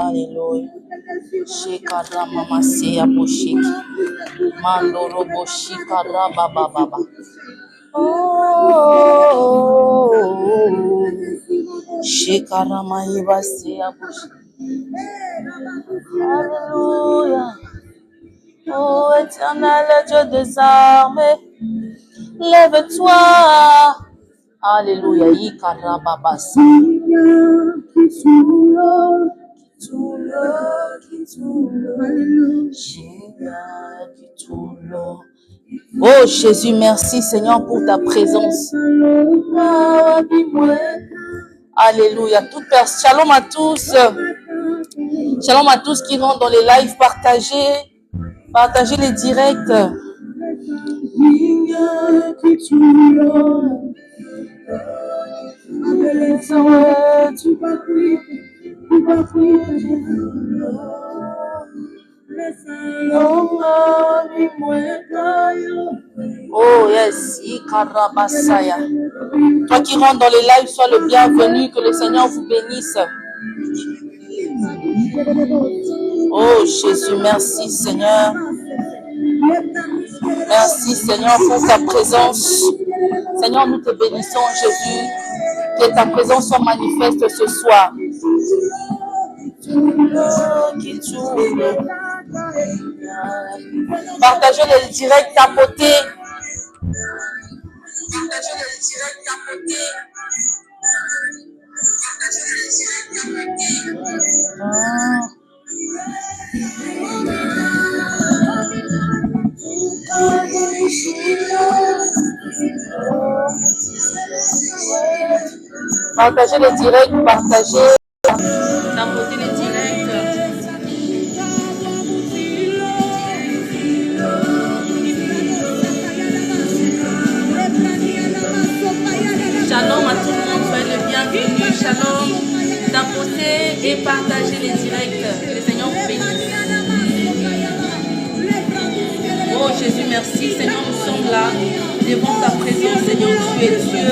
Alléluia. Shekara mama seya boshiki. Mandoro boshikara baba baba. Oh, Shekara mahiba seya boshiki. Alléluia. Oh, éternel Dieu des armées, lève-toi. Alléluia. Ikara baba seya. Oh Jésus, merci Seigneur pour ta présence. Alléluia. Shalom à tous. Shalom à tous qui rentrent dans les lives. Partagez les directs. Oh yes, Ikarabasaya. Toi qui rentres dans les lives, sois le bienvenu, que le Seigneur vous bénisse. Oh Jésus, merci Seigneur. Merci Seigneur pour ta présence. Seigneur, nous te bénissons Jésus. Que ta présence soit manifeste ce soir. Partagez le direct, tapotez. Partagez le direct, partagez. Tapotez le direct. Shalom à tout le monde, soyez le bienvenu. Shalom. Tapotez et partagez les directs. Que le Seigneur vous bénisse. Oh Jésus, merci. Seigneur, nous sommes là devant ta présence. Seigneur, tu es Dieu.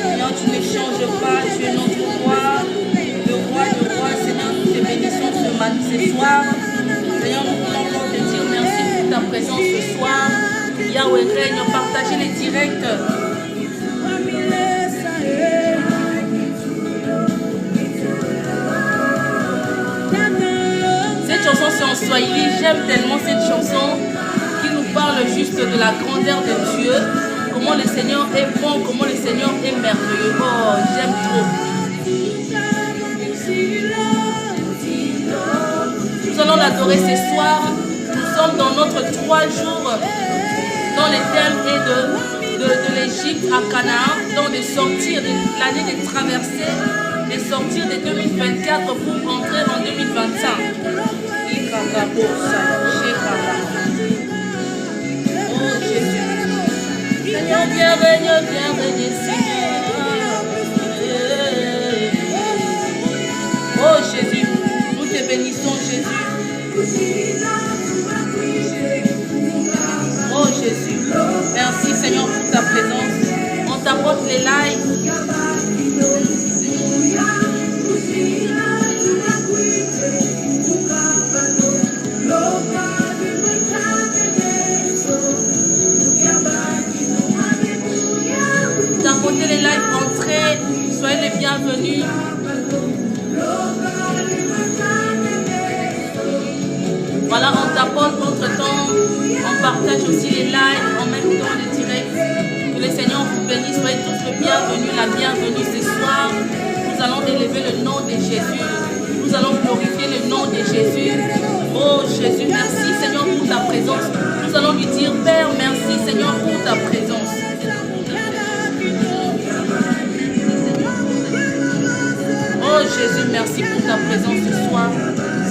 Seigneur, tu ne changes pas. Tu es notre roi. Le roi de roi. Seigneur, nous te bénissons ce soir. Seigneur, nous voulons encore te dire merci pour ta présence ce soir. Yahweh règne. Partagez les directs. Cette chanson c'est en Swahili, j'aime tellement cette chanson qui nous parle juste de la grandeur de Dieu, comment le Seigneur est bon, comment le Seigneur est merveilleux. Oh, j'aime trop. Nous allons l'adorer ce soir. Nous sommes dans notre 3 jours dans les thèmes de l'Égypte à Canaan, dans de sortir de l'année de traversée, de sortir de 2024 pour entrer en 2025. Oh Jésus, Seigneur, viens régner, Seigneur. Oh Jésus, nous te bénissons Jésus. Oh Jésus, merci Seigneur pour ta présence. On t'apporte les lives. Tapotez les lives, entrez, soyez les bienvenus. Voilà, on tapote entre temps, on partage aussi les lives, en même temps les directs. Que le Seigneur vous bénisse, soyez tous les bienvenus, la bienvenue ce soir. Nous allons élever le nom de Jésus. Nous allons glorifier le nom de Jésus. Oh Jésus, merci Seigneur pour ta présence. Nous allons lui dire, Père, merci Seigneur pour ta présence. Oh Jésus, merci pour ta présence ce soir.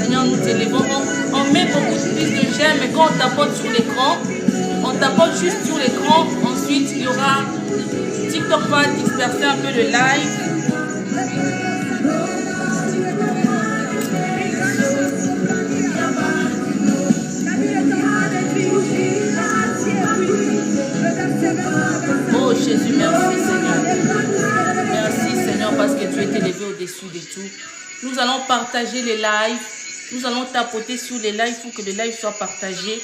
Seigneur, nous t'élevons. On met beaucoup plus de j'aime, mais quand on tapote sur l'écran, on tapote juste sur l'écran. Ensuite, il y aura TikTok va disperser un peu le live. Oh Jésus, merci Seigneur. Merci Seigneur parce que tu es élevé au-dessus de tout. Nous allons partager. partager les lives. Nous allons tapoter sur les lives pour que les lives soient partagés.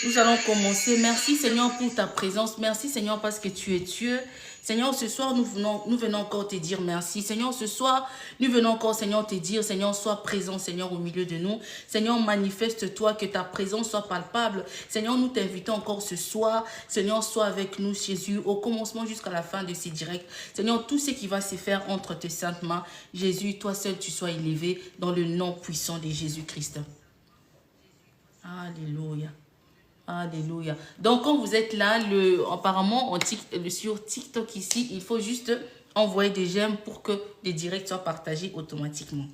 Nous allons commencer. Merci Seigneur pour ta présence. Merci Seigneur parce que tu es Dieu. Seigneur, ce soir, nous venons encore te dire merci. Seigneur, ce soir, nous venons encore, Seigneur, te dire, Seigneur, sois présent, Seigneur, au milieu de nous. Seigneur, manifeste-toi, que ta présence soit palpable. Seigneur, nous t'invitons encore ce soir. Seigneur, sois avec nous, Jésus, au commencement jusqu'à la fin de ces directs. Seigneur, tout ce qui va se faire entre tes saintes mains, Jésus, toi seul, tu sois élevé dans le nom puissant de Jésus-Christ. Alléluia. Alléluia. Donc, quand vous êtes là, apparemment, sur TikTok ici, il faut juste envoyer des j'aime pour que les directs soient partagés automatiquement.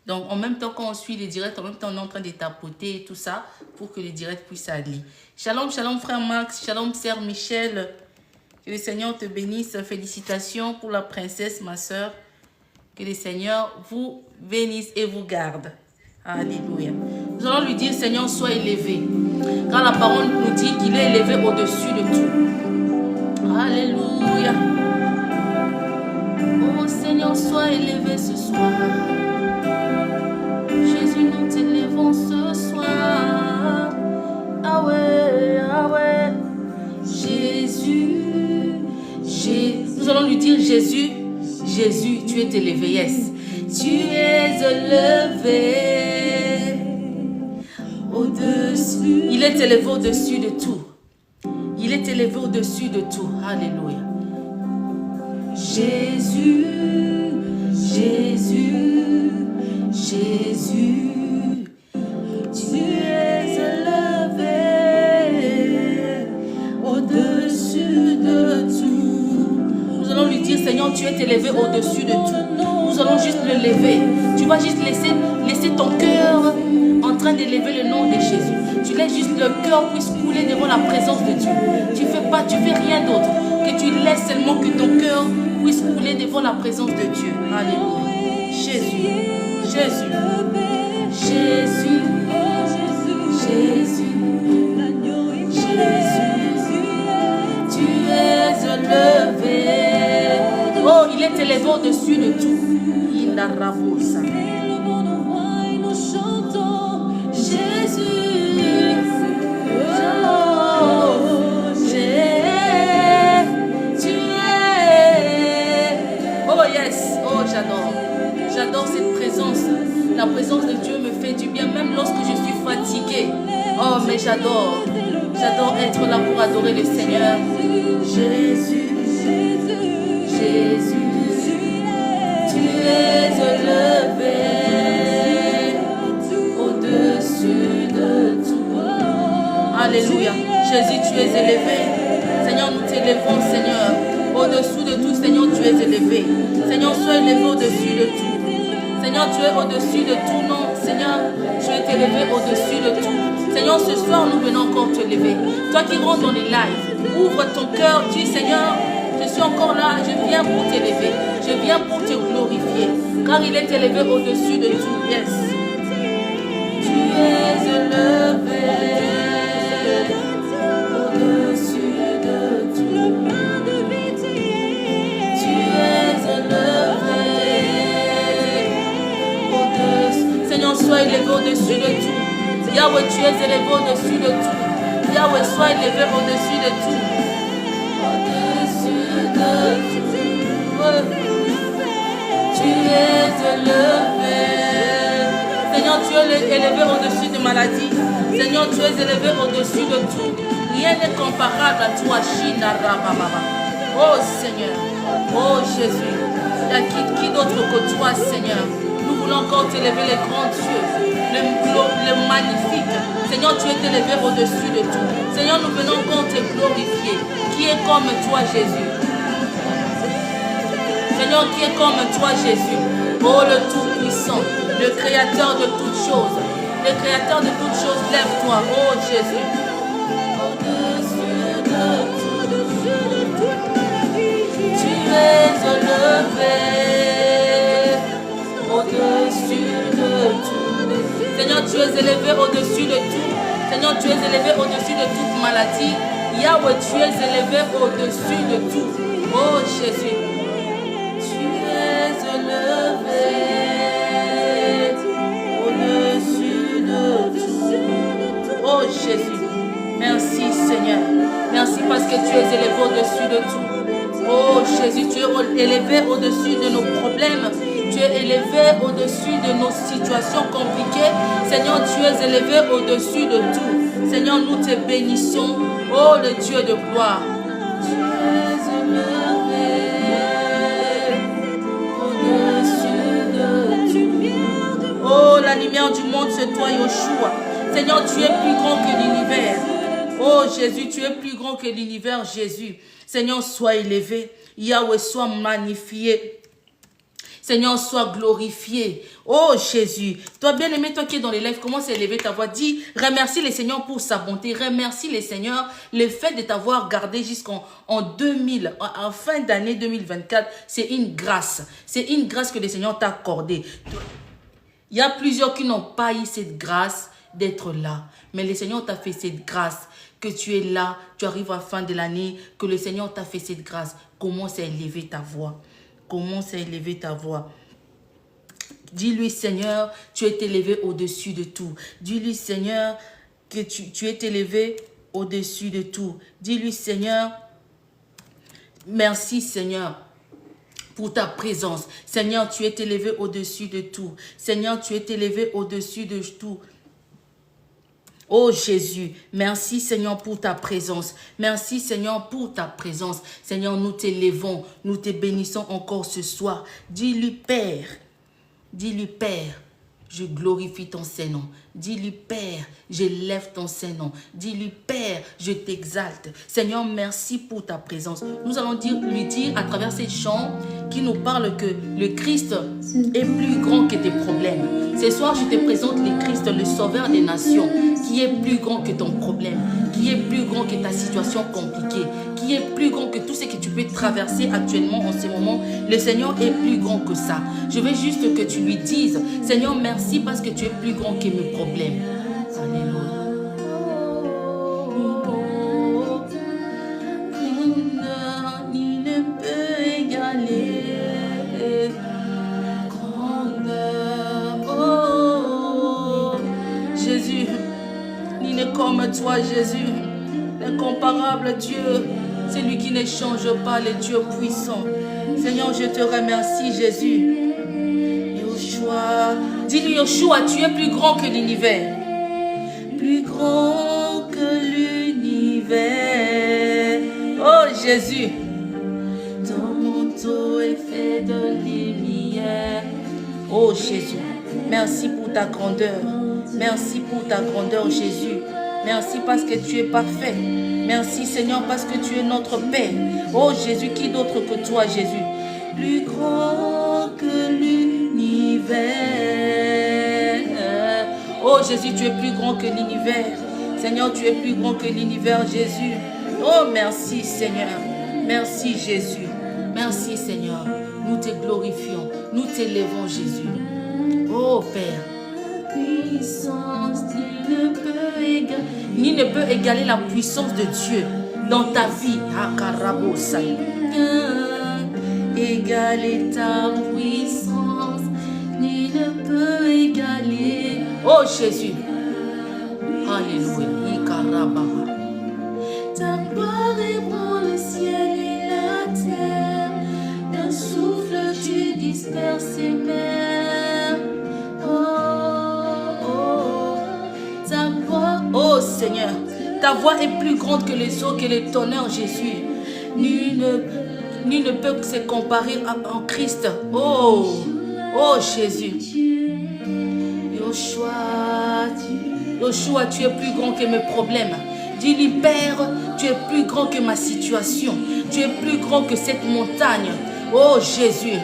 Donc, en même temps, quand on suit les directs, en même temps, on est en train de tapoter et tout ça pour que les directs puissent aller. Shalom, shalom, frère Max. Shalom, sœur Michel. Que le Seigneur te bénisse. Félicitations pour la princesse, ma sœur. Que le Seigneur vous bénisse et vous garde. Alléluia. Nous allons lui dire, Seigneur, sois élevé. Car la parole nous dit qu'il est élevé au-dessus de tout. Alléluia. Oh Seigneur, sois élevé ce soir. Jésus, nous t'élevons ce soir. Ah ouais. Jésus. Nous allons lui dire, Jésus, tu es élevé, yes. Tu es élevé au-dessus. Il est élevé au-dessus de tout. Il est élevé au-dessus de tout. Alléluia. Jésus, tu es élevé au-dessus de tout. Nous allons lui dire, Seigneur, tu es élevé au-dessus de tout. Nous allons juste le lever. Tu vas juste laisser ton cœur en train d'élever le nom de Jésus. Tu laisses juste le cœur puisse couler devant la présence de Dieu. Tu fais rien d'autre. Que tu laisses seulement que ton cœur puisse couler devant la présence de Dieu. Alléluia. Jésus. Tu es élevé. Oh, il est élevé au-dessus de tout. Il a ravoé ça. J'adore cette présence. La présence de Dieu me fait du bien, même lorsque je suis fatiguée. Oh, mais j'adore être là pour adorer le Seigneur. Jésus, tu es élevé au-dessus de tout. Alléluia. Jésus, tu es élevé. Seigneur, nous t'élevons, Seigneur. Au-dessous de tout, Seigneur, tu es élevé. Seigneur, sois élevé au-dessus de tout. Seigneur, tu es au-dessus de tout. Non, Seigneur, tu es élevé au-dessus de tout. Seigneur, ce soir, nous venons encore te lever. Toi qui rentres dans les lives, ouvre ton cœur, dis, Seigneur, je suis encore là, je viens pour t'élever. Je viens pour te glorifier. Car il est élevé au-dessus de tout. Yes. Tu es élevé au-dessus de tout. Seigneur, sois élevé au-dessus de tout. Yahweh, tu es élevé au-dessus de tout. Yahweh, sois élevé au-dessus de tout. Au-dessus de tout. Tu es élevé. Seigneur, tu es élevé au-dessus de maladie. Seigneur, tu es élevé au-dessus de tout. Rien n'est comparable à toi, Shina Rababa. Oh Seigneur, oh Jésus, il y a qui d'autre que toi, Seigneur? Nous voulons encore t'élever les grands dieux, le magnifique. Seigneur, tu es élevé au-dessus de tout. Seigneur, nous venons encore te glorifier. Qui est comme toi, Jésus? Seigneur, qui est comme toi, Jésus? Oh, le Tout-Puissant, le Créateur de toutes choses. Le Créateur de toutes choses, lève-toi, oh Jésus. Au-dessus de tout. Tu es élevé au-dessus de tout. Seigneur, tu es élevé au-dessus de tout. Seigneur, tu es élevé au-dessus de toute maladie. Yahweh, tu es élevé au-dessus de tout. Oh Jésus, tu es élevé parce que tu es élevé au-dessus de tout. Oh Jésus, tu es élevé au-dessus de nos problèmes. Tu es élevé au-dessus de nos situations compliquées. Seigneur, tu es élevé au-dessus de tout. Seigneur, nous te bénissons. Oh, le Dieu de gloire. Tu es élevé au-dessus de tout. Oh, la lumière du monde, c'est toi, Yeshua. Seigneur, tu es plus grand que l'univers. Oh, Jésus, tu es plus grand que l'univers, Jésus. Seigneur, sois élevé. Yahweh, sois magnifié. Seigneur, sois glorifié. Oh Jésus, toi bien-aimé, toi qui es dans les lives, commence à élever ta voix. Dis, remercie les Seigneurs pour sa bonté. Remercie les Seigneurs le fait de t'avoir gardé jusqu'en 2000, en fin d'année 2024. C'est une grâce. C'est une grâce que le Seigneur t'a accordée. Il y a plusieurs qui n'ont pas eu cette grâce d'être là. Mais le Seigneur t'a fait cette grâce. Que tu es là, tu arrives à la fin de l'année, que le Seigneur t'a fait cette grâce. Commence à élever ta voix. Commence à élever ta voix. Dis-lui, Seigneur, tu es élevé au-dessus de tout. Dis-lui, Seigneur, que tu es élevé au-dessus de tout. Dis-lui, Seigneur, merci, Seigneur, pour ta présence. Seigneur, tu es élevé au-dessus de tout. Seigneur, tu es élevé au-dessus de tout. Oh Jésus, merci Seigneur pour ta présence. Merci Seigneur pour ta présence. Seigneur, nous t'élevons, nous te bénissons encore ce soir. Dis-lui Père, je glorifie ton Saint-Nom. Dis-lui Père, je lève ton Saint-Nom. Dis-lui Père, je t'exalte. Seigneur, merci pour ta présence. Nous allons lui dire à travers ces chants qui nous parlent que le Christ est plus grand que tes problèmes. Ce soir, je te présente le Christ, le Sauveur des nations, qui est plus grand que ton problème, qui est plus grand que ta situation compliquée, qui est plus grand que tout ce que tu peux traverser actuellement en ce moment. Le Seigneur est plus grand que ça. Je veux juste que tu lui dises, Seigneur, merci parce que tu es plus grand que mes problèmes. Alléluia. Ni ne peut égaler grandeur. Oh, Jésus, ni ne comme toi, Jésus, l'incomparable Dieu, celui qui ne change pas, le Dieu puissant. Seigneur, je te remercie, Jésus. Yoshua, dis-lui, Yoshua, tu es plus grand que l'univers. Plus grand que l'univers. Oh Jésus, ton manteau est fait de lumière. Oh Jésus, merci pour ta grandeur. Merci pour ta grandeur, Jésus. Merci parce que tu es parfait. Merci Seigneur parce que tu es notre Père. Oh Jésus, qui d'autre que toi, Jésus? Plus grand que l'univers. Oh Jésus, tu es plus grand que l'univers. Seigneur, tu es plus grand que l'univers, Jésus. Oh, merci Seigneur. Merci Jésus. Merci Seigneur. Nous te glorifions. Nous t'élevons, Jésus. Oh Père. Puissance, ni ne peut égaler la puissance de Dieu dans ta vie. Égaler ta puissance, ni ne peut égaler. Oh Jésus. Alléluia. Ta gloire ébranle le ciel et la terre. D'un souffle tu disperses les mers. Ta voix, oh Seigneur, ta voix est plus grande que les eaux, que les tonnerres, Jésus. Nul ne peut se comparer en Christ. Oh, oh Jésus. Yoshua, tu es plus grand que mes problèmes. Dis-lui, Père, tu es plus grand que ma situation. Tu es plus grand que cette montagne. Oh Jésus.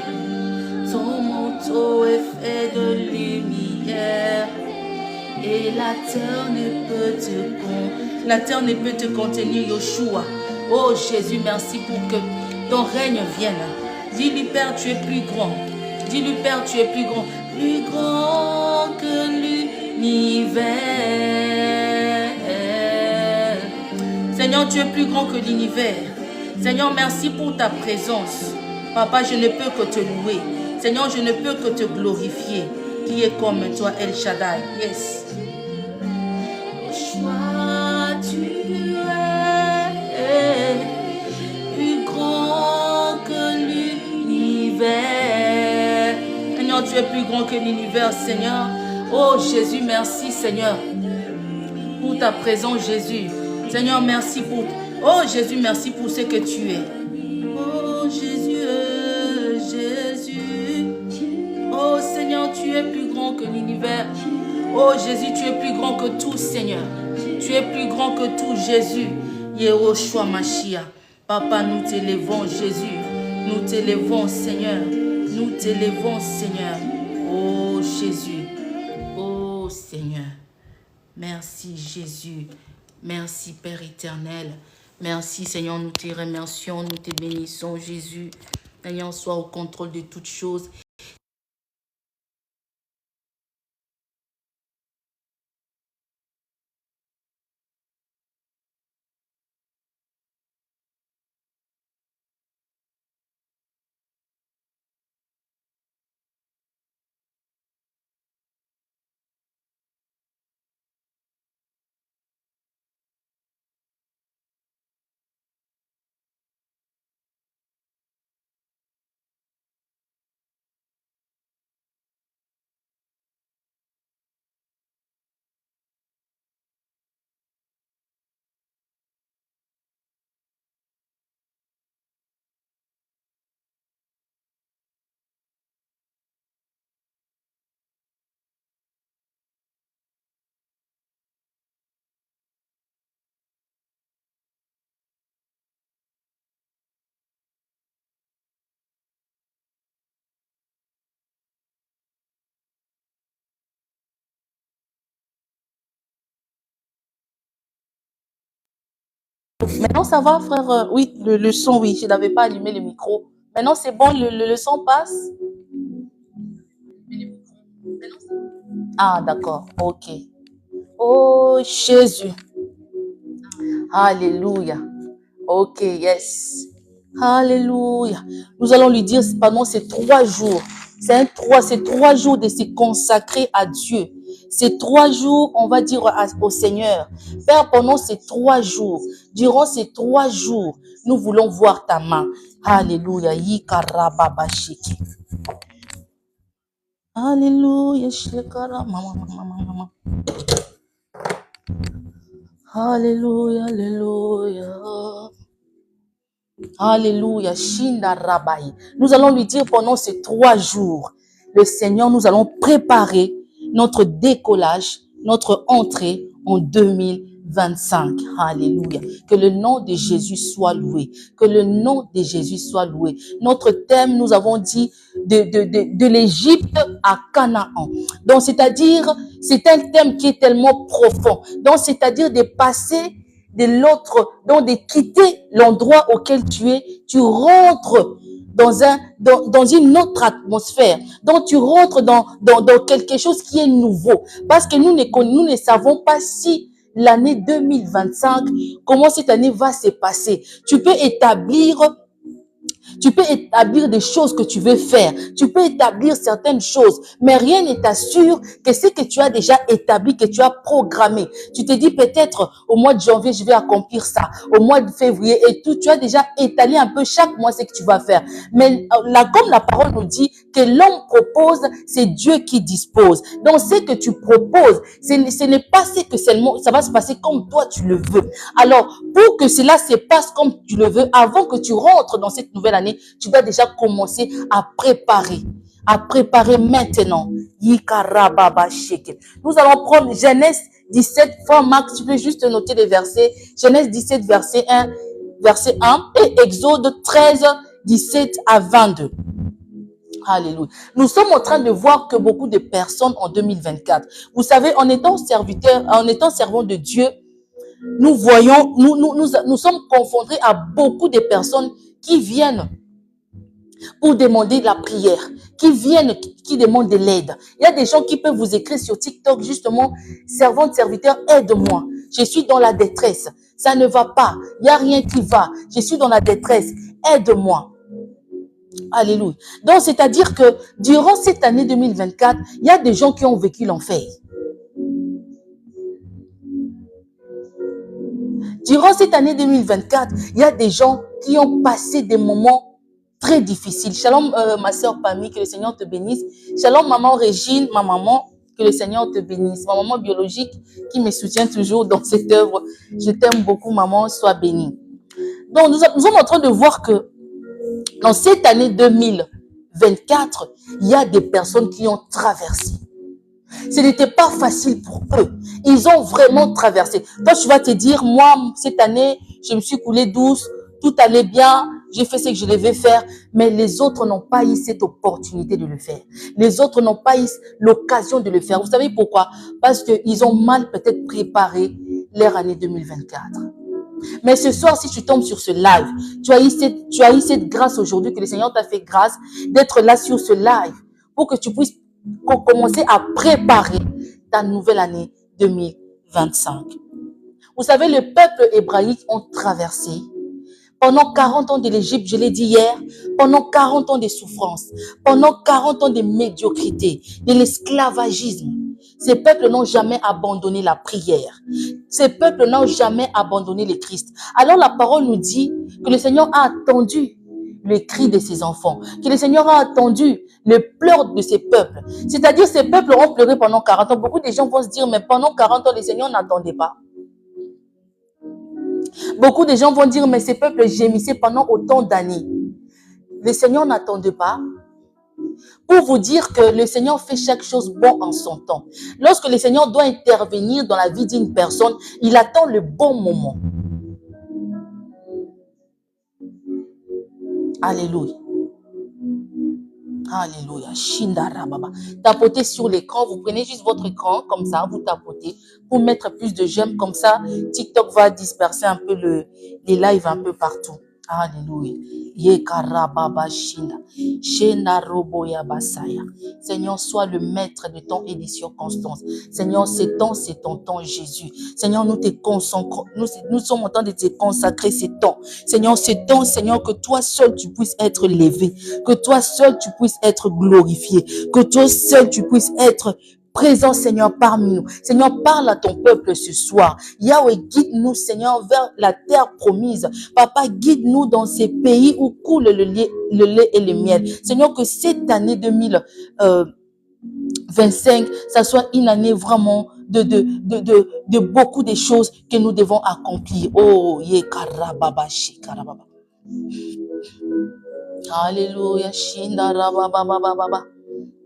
Ton manteau est fait de lumière. Et la terre ne peut te contenir, Yoshua. Oh Jésus, merci pour que ton règne vienne. Dis-lui, Père, tu es plus grand. Dis-lui, Père, tu es plus grand. Plus grand que l'univers. Seigneur, tu es plus grand que l'univers. Seigneur, merci pour ta présence. Papa, je ne peux que te louer. Seigneur, je ne peux que te glorifier. Qui est comme toi, El Shaddai. Yes. Yoshua, tu es es plus grand que l'univers, Seigneur. Oh Jésus, merci, Seigneur, pour ta présence, Jésus. Seigneur, merci pour... Oh Jésus, merci pour ce que tu es. Oh Jésus, Jésus. Oh Seigneur, tu es plus grand que l'univers. Oh Jésus, tu es plus grand que tout, Seigneur. Tu es plus grand que tout, Jésus. Yehoshua Mashiach. Papa, nous t'élevons, Jésus. Nous t'élevons, Seigneur. Nous t'élevons, Seigneur. Oh Jésus. Oh Seigneur. Merci Jésus. Merci Père éternel. Merci Seigneur, nous te remercions, nous te bénissons Jésus. Seigneur, sois au contrôle de toutes choses. Maintenant, ça va, frère? Oui, le son, oui. Je n'avais pas allumé le micro. Maintenant, c'est bon, le son passe? Ah, d'accord. Ok. Oh, Jésus. Alléluia. Ok, yes. Alléluia. Nous allons lui dire pendant ces 3 jours. C'est 3 jours de se consacrer à Dieu. Ces 3 jours, on va dire au Seigneur, Père, pendant ces 3 jours, durant ces 3 jours, nous voulons voir ta main. Alléluia. Yikarababashiki. Alléluia. Alléluia. Alléluia. Alléluia. Shinda Rabai. Nous allons lui dire pendant ces 3 jours, le Seigneur, nous allons préparer notre décollage, notre entrée en 2025. Alléluia. Que le nom de Jésus soit loué. Que le nom de Jésus soit loué. Notre thème, nous avons dit, de l'Égypte à Canaan. Donc, c'est-à-dire, c'est un thème qui est tellement profond. Donc, c'est-à-dire de passer de l'autre, donc de quitter l'endroit auquel tu es, tu rentres dans une autre atmosphère. Donc, tu rentres dans quelque chose qui est nouveau. Parce que nous ne savons pas si l'année 2025, comment cette année va se passer. Tu peux établir des choses que tu veux faire. Tu peux établir certaines choses, mais rien ne t'assure que ce que tu as déjà établi, que tu as programmé. Tu te dis peut-être au mois de janvier, je vais accomplir ça. Au mois de février et tout, tu as déjà étalé un peu chaque mois ce que tu vas faire. Mais là, comme la parole nous dit que l'homme propose, c'est Dieu qui dispose. Donc, ce que tu proposes, ce n'est pas ce que seulement ça va se passer comme toi tu le veux. Alors, pour que cela se passe comme tu le veux, avant que tu rentres dans cette nouvelle année, tu dois déjà commencer à préparer maintenant. Nous allons prendre Genèse 17, fois Max, tu peux juste noter les versets. Genèse 17, verset 1 et Exode 13, 17 à 22. Alléluia. Nous sommes en train de voir que beaucoup de personnes en 2024, vous savez, en étant servant de Dieu, nous voyons, nous sommes confrontés à beaucoup de personnes qui viennent pour demander de la prière, qui demandent de l'aide. Il y a des gens qui peuvent vous écrire sur TikTok, justement, servante, serviteur, aide-moi. Je suis dans la détresse. Ça ne va pas. Il n'y a rien qui va. Je suis dans la détresse. Aide-moi. Alléluia. Donc, c'est-à-dire que durant cette année 2024, il y a des gens qui ont vécu l'enfer. Durant cette année 2024, il y a des gens qui ont passé des moments très difficile. Shalom, ma soeur Pammy, que le Seigneur te bénisse. Shalom, maman Régine, ma maman, que le Seigneur te bénisse. Ma maman biologique qui me soutient toujours dans cette œuvre. Je t'aime beaucoup, maman, sois bénie. Donc, nous sommes en train de voir que dans cette année 2024, il y a des personnes qui ont traversé. Ce n'était pas facile pour eux. Ils ont vraiment traversé. Toi, tu vas te dire, moi, cette année, je me suis coulée douce, tout allait bien, j'ai fait ce que je devais faire, mais les autres n'ont pas eu cette opportunité de le faire. Les autres n'ont pas eu l'occasion de le faire. Vous savez pourquoi? Parce qu'ils ont mal peut-être préparé leur année 2024. Mais ce soir, si tu tombes sur ce live, tu as eu cette grâce aujourd'hui, que le Seigneur t'a fait grâce d'être là sur ce live pour que tu puisses commencer à préparer ta nouvelle année 2025. Vous savez, le peuple hébraïque ont traversé pendant 40 ans de l'Égypte, je l'ai dit hier, pendant 40 ans de souffrance, pendant 40 ans de médiocrité, de l'esclavagisme. Ces peuples n'ont jamais abandonné la prière. Ces peuples n'ont jamais abandonné le Christ. Alors la parole nous dit que le Seigneur a attendu le cri de ses enfants, que le Seigneur a attendu le pleur de ces peuples. C'est-à-dire, ces peuples ont pleuré pendant 40 ans. Beaucoup de gens vont se dire, mais pendant 40 ans, le Seigneur n'attendait pas. Beaucoup de gens vont dire, mais ces peuples gémissaient pendant autant d'années. Le Seigneur n'attendait pas. Pour vous dire que le Seigneur fait chaque chose bon en son temps. Lorsque le Seigneur doit intervenir dans la vie d'une personne, il attend le bon moment. Alléluia. Alléluia. Shindarababa. Tapotez sur l'écran. Vous prenez juste votre écran comme ça. Vous tapotez pour mettre plus de j'aime. Comme ça, TikTok va disperser un peu les lives un peu partout. Alléluia. Yekarababa shinda. Shenda roboya basaya. Seigneur, sois le maître de temps et des circonstances. Seigneur, c'est ton temps, Jésus. Seigneur, nous te consacrons. Nous sommes en train de te consacrer ces temps. Seigneur, ces temps, Seigneur, que toi seul tu puisses être levé. Que toi seul tu puisses être glorifié. Que toi seul tu puisses être présent, Seigneur, parmi nous. Seigneur, parle à ton peuple ce soir. Yahweh, guide-nous, Seigneur, vers la terre promise. Papa, guide-nous dans ces pays où coule le lait et le miel. Seigneur, que cette année 2025, ça soit une année vraiment de beaucoup de choses que nous devons accomplir. Oh, yekarababa, shikarababa. Alléluia, shindarababa.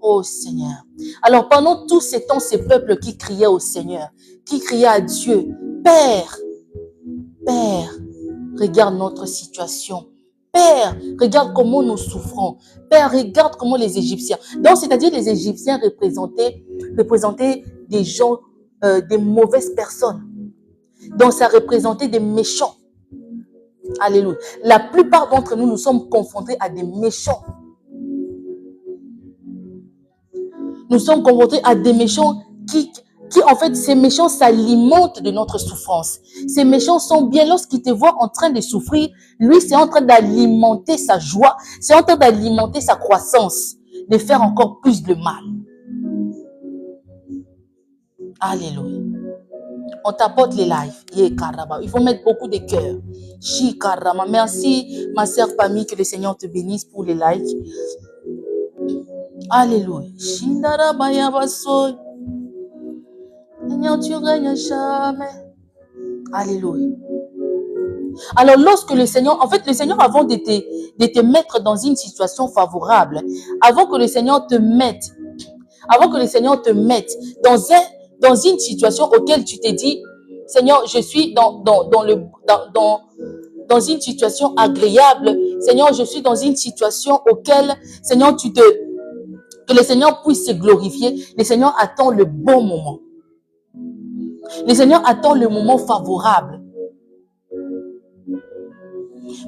Oh Seigneur. Alors pendant tous ces temps, ces peuples qui criaient au Seigneur, qui criaient à Dieu, Père, Père, regarde notre situation. Père, regarde comment nous souffrons. Père, regarde comment les Égyptiens. Donc, c'est-à-dire les Égyptiens représentaient des gens, des mauvaises personnes. Donc, ça représentait des méchants. Alléluia. La plupart d'entre nous, nous sommes confrontés à des méchants. Nous sommes confrontés à des méchants qui en fait, ces méchants s'alimentent de notre souffrance. Ces méchants sont bien, lorsqu'ils te voient en train de souffrir, lui, c'est en train d'alimenter sa joie, c'est en train d'alimenter sa croissance, de faire encore plus de mal. Alléluia. On t'apporte les lives. Il faut mettre beaucoup de cœur. Shikarama. Merci, ma sœur Pammy, que le Seigneur te bénisse pour les likes. Alléluia. Seigneur, tu règnes jamais. Alléluia. Alors, lorsque le Seigneur, en fait, le Seigneur, avant de te mettre dans une situation favorable, avant que le Seigneur te mette dans une situation auquel tu t'es dit, Seigneur, je suis dans une situation agréable. Seigneur, je suis dans une situation auquel, Seigneur, que le Seigneur puisse se glorifier. Le Seigneur attend le bon moment. Le Seigneur attend le moment favorable.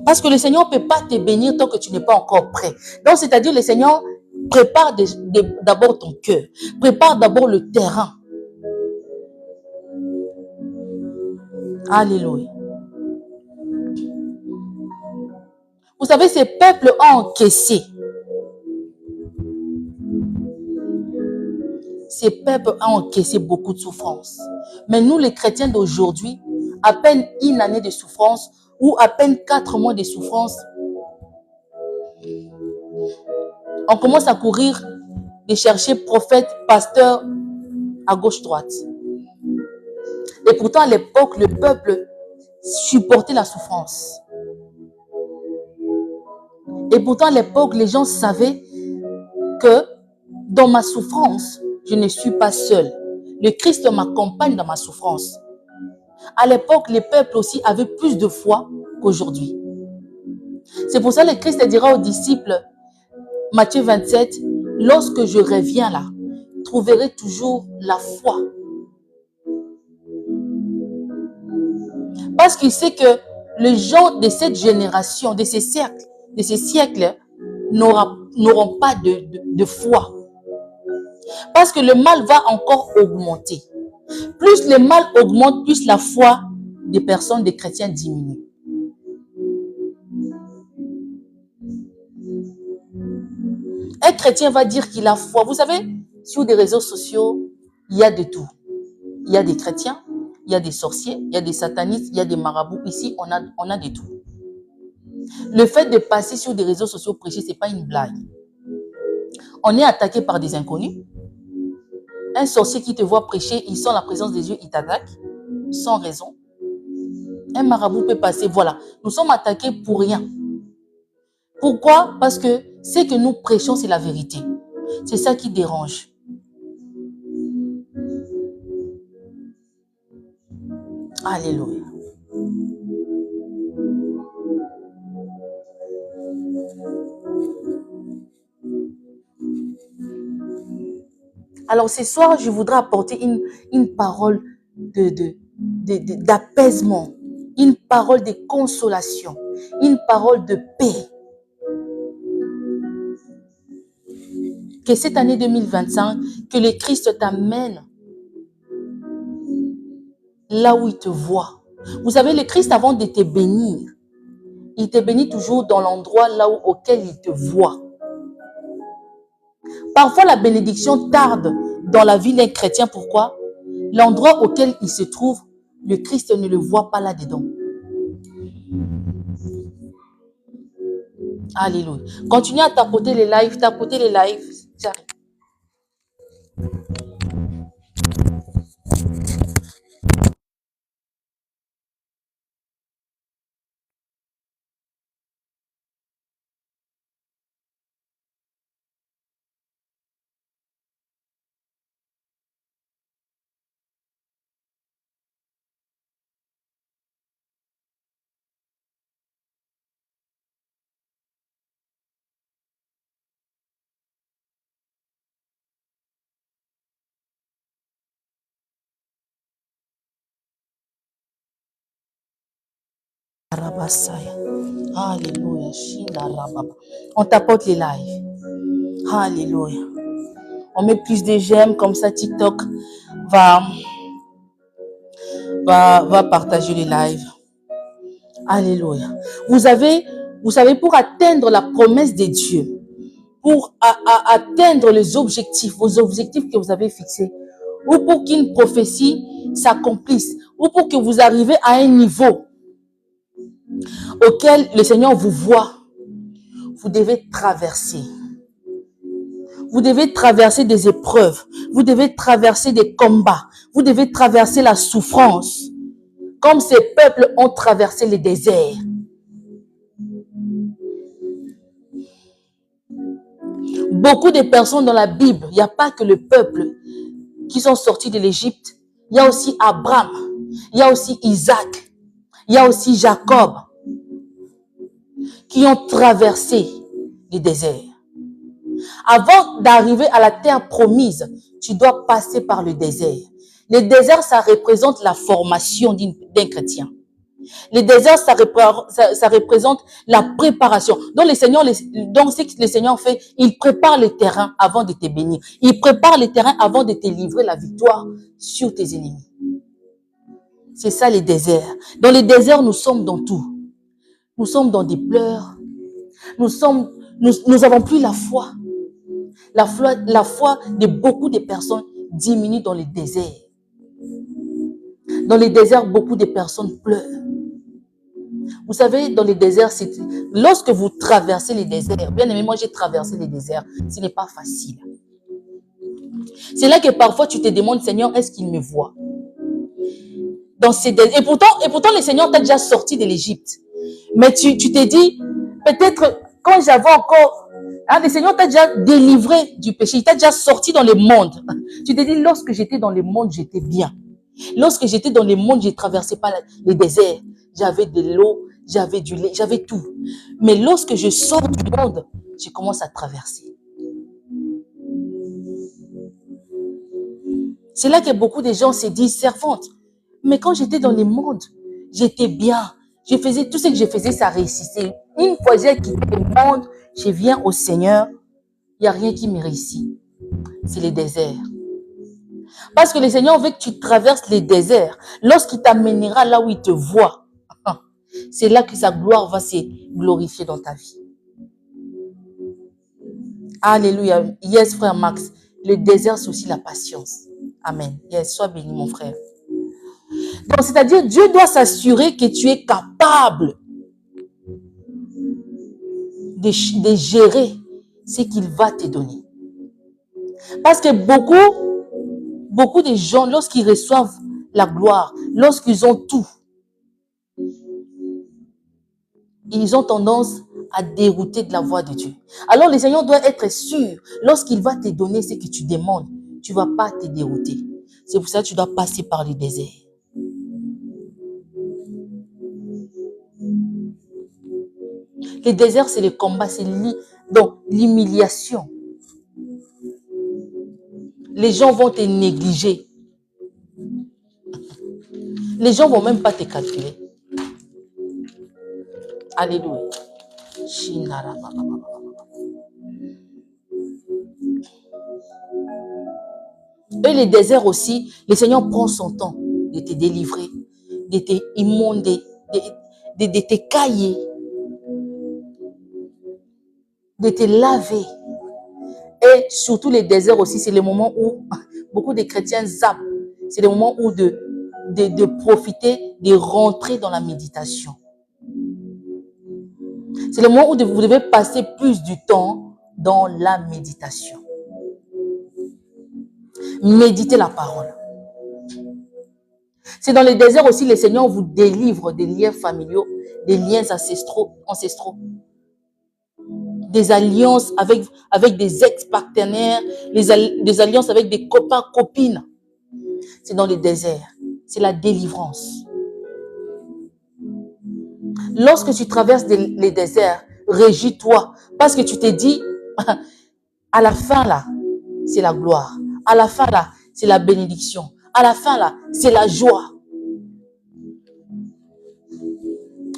Parce que le Seigneur ne peut pas te bénir tant que tu n'es pas encore prêt. Donc, c'est-à-dire, le Seigneur prépare d'abord ton cœur. Prépare d'abord le terrain. Alléluia. Vous savez, ces peuples ont encaissé. Ces peuples ont encaissé beaucoup de souffrance. Mais nous, les chrétiens d'aujourd'hui, à peine une année de souffrance ou à peine 4 mois de souffrance, On commence à courir de chercher prophète, pasteur à gauche-droite. Et pourtant, à l'époque, le peuple supportait la souffrance. Et pourtant, à l'époque, les gens savaient que dans ma souffrance, je ne suis pas seul. Le Christ m'accompagne dans ma souffrance. À l'époque, les peuples aussi avaient plus de foi qu'aujourd'hui. C'est pour ça que le Christ dira aux disciples, Matthieu 27, lorsque je reviens là, trouverai toujours la foi. Parce qu'il sait que les gens de cette génération, de ces siècles, n'auront pas de foi. Parce que le mal va encore augmenter. Plus le mal augmente, plus la foi des personnes, des chrétiens diminue. Un chrétien va dire qu'il a foi. Vous savez, sur des réseaux sociaux, il y a de tout. Il y a des chrétiens, il y a des sorciers, il y a des satanistes, il y a des marabouts. Ici, on a de tout. Le fait de passer sur des réseaux sociaux prêcher, ce n'est pas une blague. On est attaqué par des inconnus. Un sorcier qui te voit prêcher, il sent la présence des yeux, il t'attaque sans raison. Un marabout peut passer, voilà. Nous sommes attaqués pour rien. Pourquoi? Parce que ce que nous prêchons, c'est la vérité. C'est ça qui dérange. Alléluia. Alors ce soir, je voudrais apporter une parole d'apaisement, une parole de consolation, une parole de paix. Que cette année 2025, que le Christ t'amène là où il te voit. Vous savez, le Christ, avant de te bénir, il te bénit toujours dans l'endroit là auquel il te voit. Parfois, la bénédiction tarde dans la vie d'un chrétien. Pourquoi? L'endroit auquel il se trouve, le Christ ne le voit pas là-dedans. Alléluia. Continuez à tapoter les lives, J'arrive. Alléluia. On tapote les lives. Alléluia. On met plus de j'aime, comme ça TikTok va partager les lives. Alléluia. Vous savez, pour atteindre la promesse de Dieu, pour atteindre les objectifs, vos objectifs que vous avez fixés, ou pour qu'une prophétie s'accomplisse, ou pour que vous arrivez à un niveau auquel le Seigneur vous voit, vous devez traverser. Vous devez traverser des épreuves. Vous devez traverser des combats. Vous devez traverser la souffrance. Comme ces peuples ont traversé les déserts. Beaucoup de personnes dans la Bible, il n'y a pas que le peuple qui sont sortis de l'Égypte. Il y a aussi Abraham. Il y a aussi Isaac. Il y a aussi Jacob. Qui ont traversé les déserts. Avant d'arriver à la terre promise, tu dois passer par le désert. Le désert, ça représente la formation d'un chrétien. Le désert, ça représente la préparation. Donc, ce que le Seigneur fait, il prépare le terrain avant de te bénir. Il prépare le terrain avant de te livrer la victoire sur tes ennemis. C'est ça les déserts. Dans les déserts, nous sommes dans tout. Nous sommes dans des pleurs. Nous n'avons plus la foi. La foi de beaucoup de personnes diminue dans les déserts. Dans les déserts, beaucoup de personnes pleurent. Vous savez, dans les déserts, lorsque vous traversez les déserts, bien aimé, moi j'ai traversé les déserts, ce n'est pas facile. C'est là que parfois tu te demandes, Seigneur, est-ce qu'il me voit? Dans ces déserts. Et pourtant, le Seigneur t'a déjà sorti de l'Égypte. Mais tu t'es dit, peut-être quand j'avais encore, le Seigneur t'a déjà délivré du péché, il t'a déjà sorti dans le monde. Tu t'es dit, lorsque j'étais dans le monde, j'étais bien. Lorsque j'étais dans le monde, je ne traversais pas les déserts. J'avais de l'eau, j'avais du lait, j'avais tout. Mais lorsque je sors du monde, je commence à traverser. C'est là que beaucoup de gens se disent servante. Mais quand j'étais dans le monde, j'étais bien. Je faisais tout ce que je faisais, ça réussissait. Une fois j'ai quitté le monde, je viens au Seigneur, il n'y a rien qui me réussit. C'est les déserts. Parce que le Seigneur veut que tu traverses les déserts. Lorsqu'il t'amènera là où il te voit, c'est là que sa gloire va se glorifier dans ta vie. Alléluia. Yes, frère Max. Le désert, c'est aussi la patience. Amen. Yes, sois béni, mon frère. Donc, c'est-à-dire, Dieu doit s'assurer que tu es capable de gérer ce qu'il va te donner. Parce que beaucoup de gens, lorsqu'ils reçoivent la gloire, lorsqu'ils ont tout, ils ont tendance à dérouter de la voix de Dieu. Alors, le Seigneur doit être sûr, lorsqu'il va te donner ce que tu demandes, tu ne vas pas te dérouter. C'est pour ça que tu dois passer par le désert. Le désert, c'est le combat, c'est donc l'humiliation. Les gens vont te négliger. Les gens ne vont même pas te calculer. Alléluia. Et les déserts aussi, le Seigneur prend son temps de te délivrer, de te immonder, de te cailler, de te laver. Et surtout les déserts aussi, c'est le moment où beaucoup de chrétiens zappent. C'est le moment où de profiter, de rentrer dans la méditation. C'est le moment où vous devez passer plus du temps dans la méditation. Méditez la parole. C'est dans les déserts aussi, le Seigneur vous délivre des liens familiaux, des liens ancestraux. Des alliances avec des ex-partenaires, des alliances avec des copains, copines. C'est dans les déserts. C'est la délivrance. Lorsque tu traverses les déserts, régis-toi. Parce que tu t'es dit, à la fin là, c'est la gloire. À la fin là, c'est la bénédiction. À la fin là, c'est la joie.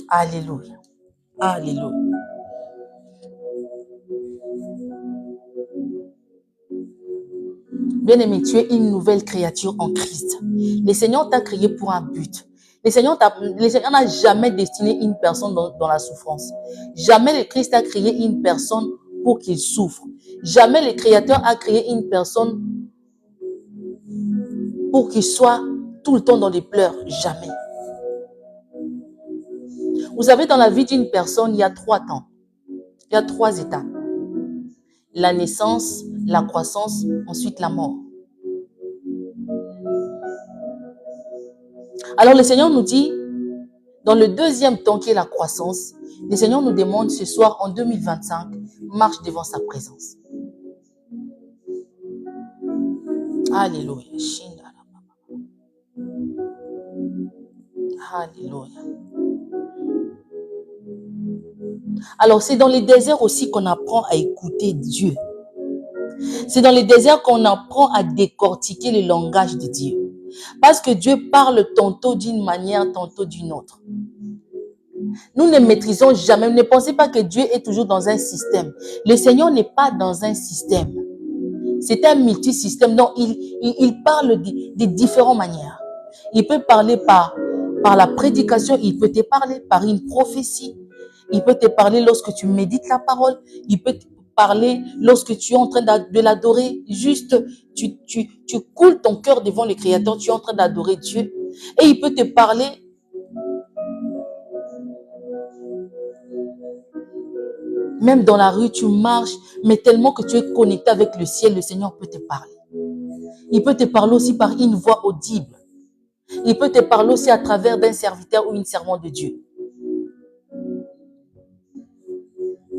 Alléluia. Alléluia. Bien-aimé, tu es une nouvelle créature en Christ. Le Seigneur t'a créé pour un but. Le Seigneur n'a jamais destiné une personne dans la souffrance. Jamais le Christ a créé une personne pour qu'il souffre. Jamais le Créateur a créé une personne pour qu'il soit tout le temps dans les pleurs. Jamais. Vous savez, dans la vie d'une personne, il y a 3 temps. Il y a 3 étapes. La naissance, la croissance, ensuite la mort. Alors le Seigneur nous dit, dans le 2e temps qui est la croissance, le Seigneur nous demande ce soir en 2025, marche devant sa présence. Alléluia. Alléluia. Alors c'est dans les déserts aussi qu'on apprend à écouter Dieu. C'est dans les déserts qu'on apprend à décortiquer le langage de Dieu. Parce que Dieu parle tantôt d'une manière, tantôt d'une autre. Nous ne maîtrisons jamais. Ne pensez pas que Dieu est toujours dans un système. Le Seigneur n'est pas dans un système. C'est un multisystème. Donc, il parle de différentes manières. Il peut parler par la prédication. Il peut te parler par une prophétie. Il peut te parler lorsque tu médites la parole. Il peut te parler lorsque tu es en train de l'adorer. Juste, tu coules ton cœur devant le Créateur. Tu es en train d'adorer Dieu. Et il peut te parler Même dans la rue, tu marches, mais tellement que tu es connecté avec le ciel, le Seigneur peut te parler. Il peut te parler aussi par une voix audible. Il peut te parler aussi à travers d'un serviteur ou une servante de Dieu.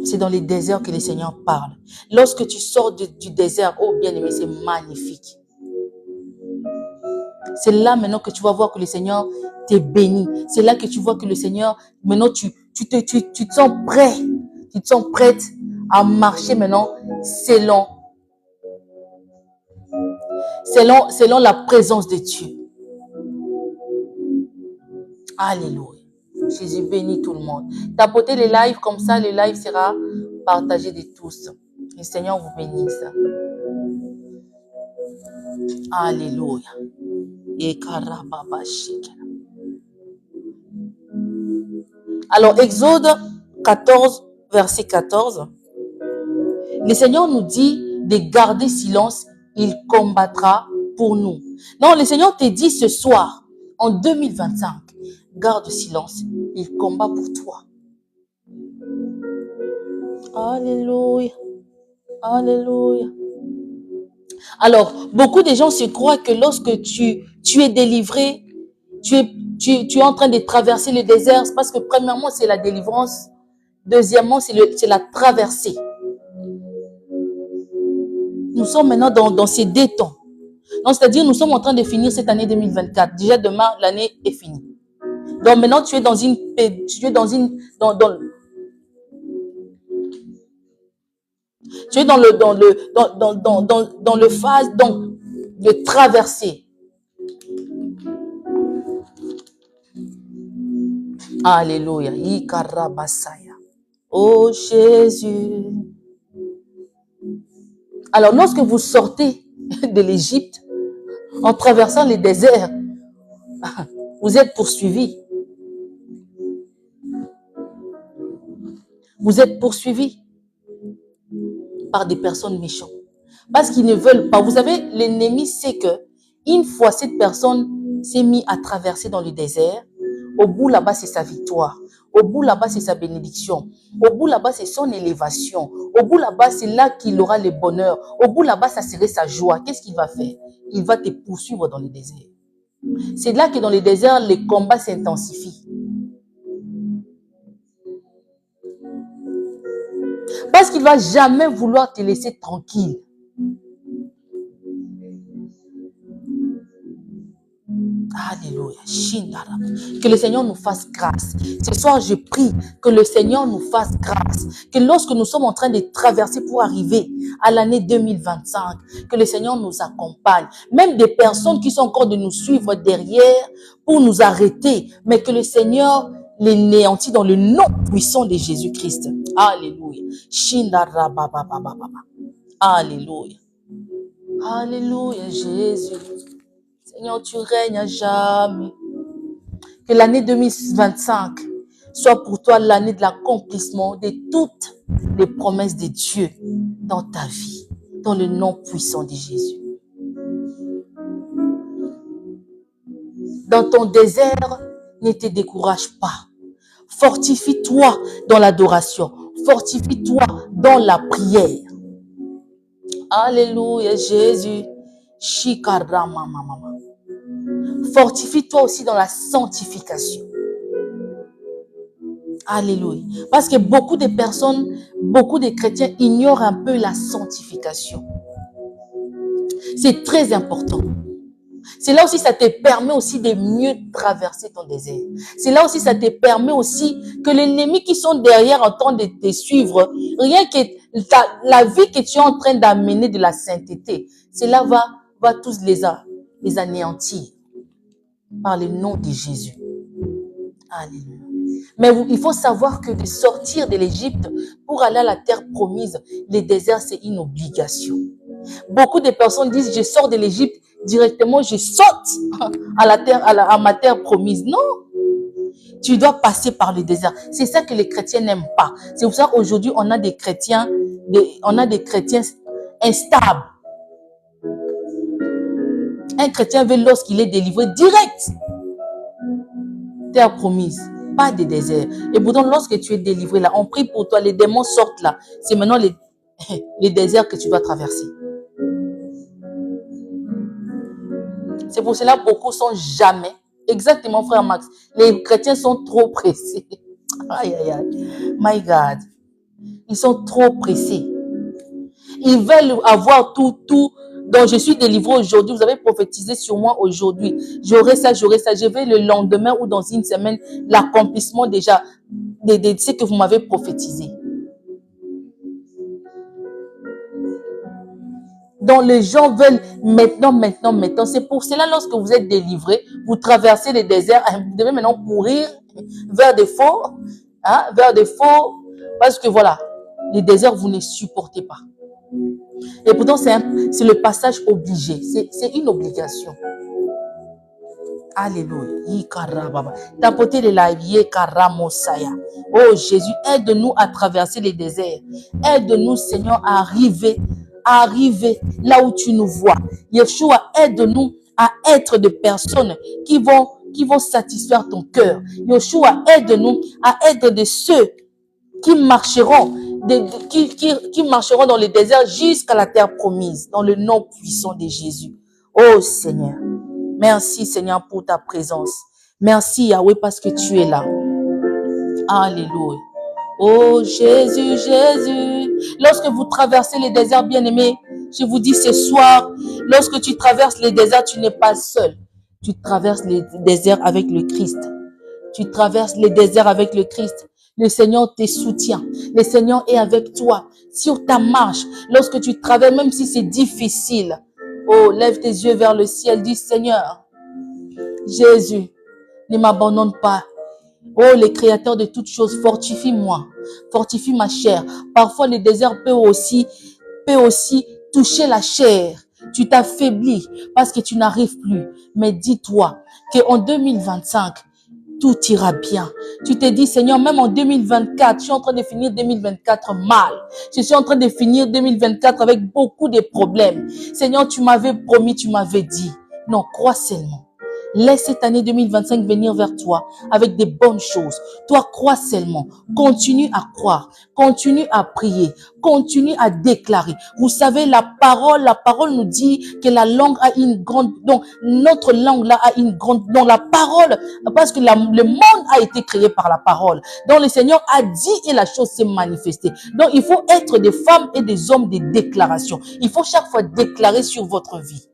C'est dans les déserts que le Seigneur parle. Lorsque tu sors du désert, oh bien-aimé, c'est magnifique. C'est là maintenant que tu vas voir que le Seigneur t'est béni. C'est là que tu vois que le Seigneur, maintenant tu te sens prêt. Tu te sens prête à marcher maintenant selon la présence de Dieu. Alléluia. Jésus bénit tout le monde. Tapotez les lives comme ça, le live sera partagé de tous. Le Seigneur vous bénisse. Alléluia. Alors, Exode 14, verset 14. Le Seigneur nous dit de garder silence, il combattra pour nous. Non, le Seigneur te dit ce soir, en 2025, garde silence, il combat pour toi. Alléluia. Alléluia. Alors, beaucoup de gens se croient que lorsque tu es délivré, tu es en train de traverser le désert, parce que premièrement, c'est la délivrance. Deuxièmement, c'est la traversée. Nous sommes maintenant dans ces deux temps. Donc, c'est-à-dire, nous sommes en train de finir cette année 2024. Déjà, demain, l'année est finie. Donc, maintenant, tu es dans le phase donc de traversée. Alléluia. Oh Jésus. Alors, lorsque vous sortez de l'Égypte, en traversant les déserts, vous êtes poursuivis. Vous êtes poursuivis par des personnes méchantes. Parce qu'ils ne veulent pas. Vous savez, l'ennemi sait que une fois cette personne s'est mise à traverser dans le désert, au bout là-bas, c'est sa victoire. Au bout là-bas, c'est sa bénédiction. Au bout là-bas, c'est son élévation. Au bout là-bas, c'est là qu'il aura le bonheur. Au bout là-bas, ça serait sa joie. Qu'est-ce qu'il va faire? Il va te poursuivre dans le désert. C'est là que dans le désert, les combats s'intensifient. Parce qu'il ne va jamais vouloir te laisser tranquille. Alléluia. Que le Seigneur nous fasse grâce. Ce soir, je prie que le Seigneur nous fasse grâce. Que lorsque nous sommes en train de traverser pour arriver à l'année 2025, que le Seigneur nous accompagne. Même des personnes qui sont encore de nous suivre derrière pour nous arrêter, mais que le Seigneur les néantit dans le nom puissant de Jésus-Christ. Alléluia. Alléluia. Alléluia, Jésus. Seigneur, tu règnes à jamais. Que l'année 2025 soit pour toi l'année de l'accomplissement de toutes les promesses de Dieu dans ta vie, dans le nom puissant de Jésus. Dans ton désert, ne te décourage pas. Fortifie-toi dans l'adoration. Fortifie-toi dans la prière. Alléluia, Jésus. Fortifie-toi aussi dans la sanctification. Alléluia. Parce que beaucoup de personnes, beaucoup de chrétiens ignorent un peu la sanctification. C'est très important. C'est là aussi ça te permet aussi de mieux traverser ton désert. C'est là aussi ça te permet aussi que l'ennemi qui sont derrière en train de te suivre, rien que la vie que tu es en train d'amener de la sainteté, cela va tous les anéantir par le nom de Jésus. Alléluia. Mais il faut savoir que de sortir de l'Égypte pour aller à la terre promise, les déserts, c'est une obligation. Beaucoup de personnes disent, je sors de l'Égypte, directement je saute à ma terre promise. Non, tu dois passer par le désert. C'est ça que les chrétiens n'aiment pas. C'est pour ça qu'aujourd'hui, on a des chrétiens instables. Un chrétien veut, lorsqu'il est délivré, direct, terre promise. pas de désert. Et pourtant, lorsque tu es délivré là, on prie pour toi, les démons sortent là. C'est maintenant les déserts que tu vas traverser. C'est pour cela que beaucoup sont jamais. Exactement, frère Max. Les chrétiens sont trop pressés. Aïe, aïe, aïe. My God. Ils sont trop pressés. Ils veulent avoir tout dont je suis délivré aujourd'hui. Vous avez prophétisé sur moi aujourd'hui. J'aurai ça, j'aurai ça. Je vais le lendemain ou dans une semaine, l'accomplissement déjà de ce que vous m'avez prophétisé. Donc les gens veulent maintenant. C'est pour cela, lorsque vous êtes délivré, vous traversez les déserts, vous devez maintenant courir vers des faux, parce que voilà, les déserts, vous ne supportez pas. Et pourtant, c'est le passage obligé. C'est une obligation. Alléluia. Tapotez les lives. Oh Jésus, aide-nous à traverser les déserts. Aide-nous, Seigneur, à arriver là où tu nous vois. Yeshua, aide-nous à être des personnes qui vont satisfaire ton cœur. Yeshua, aide-nous à être de ceux qui marcheront dans les déserts jusqu'à la terre promise, dans le nom puissant de Jésus. Oh Seigneur, merci Seigneur pour ta présence. Merci Yahweh parce que tu es là. Alléluia. Oh Jésus, Jésus. Lorsque vous traversez les déserts, bien-aimés, je vous dis ce soir, lorsque tu traverses les déserts, tu n'es pas seul. Tu traverses les déserts avec le Christ. Tu traverses les déserts avec le Christ. Le Seigneur te soutient. Le Seigneur est avec toi sur ta marche. Lorsque tu traverses, même si c'est difficile, oh, lève tes yeux vers le ciel. Dis, Seigneur, Jésus, ne m'abandonne pas. Oh, le Créateur de toutes choses, fortifie-moi. Fortifie ma chair. Parfois, le désert peut aussi toucher la chair. Tu t'affaiblis parce que tu n'arrives plus. Mais dis-toi qu'en 2025, tout ira bien. Tu te dis, Seigneur, même en 2024, je suis en train de finir 2024 mal. Je suis en train de finir 2024 avec beaucoup de problèmes. Seigneur, tu m'avais promis, tu m'avais dit. Non, crois seulement. Laisse cette année 2025 venir vers toi avec des bonnes choses. Toi, crois seulement. Continue à croire. Continue à prier. Continue à déclarer. Vous savez, la parole nous dit que la langue a une grande... Donc, notre langue là a une grande... Donc, la parole, parce que le monde a été créé par la parole. Donc, le Seigneur a dit et la chose s'est manifestée. Donc, il faut être des femmes et des hommes de déclaration. Il faut chaque fois déclarer sur votre vie.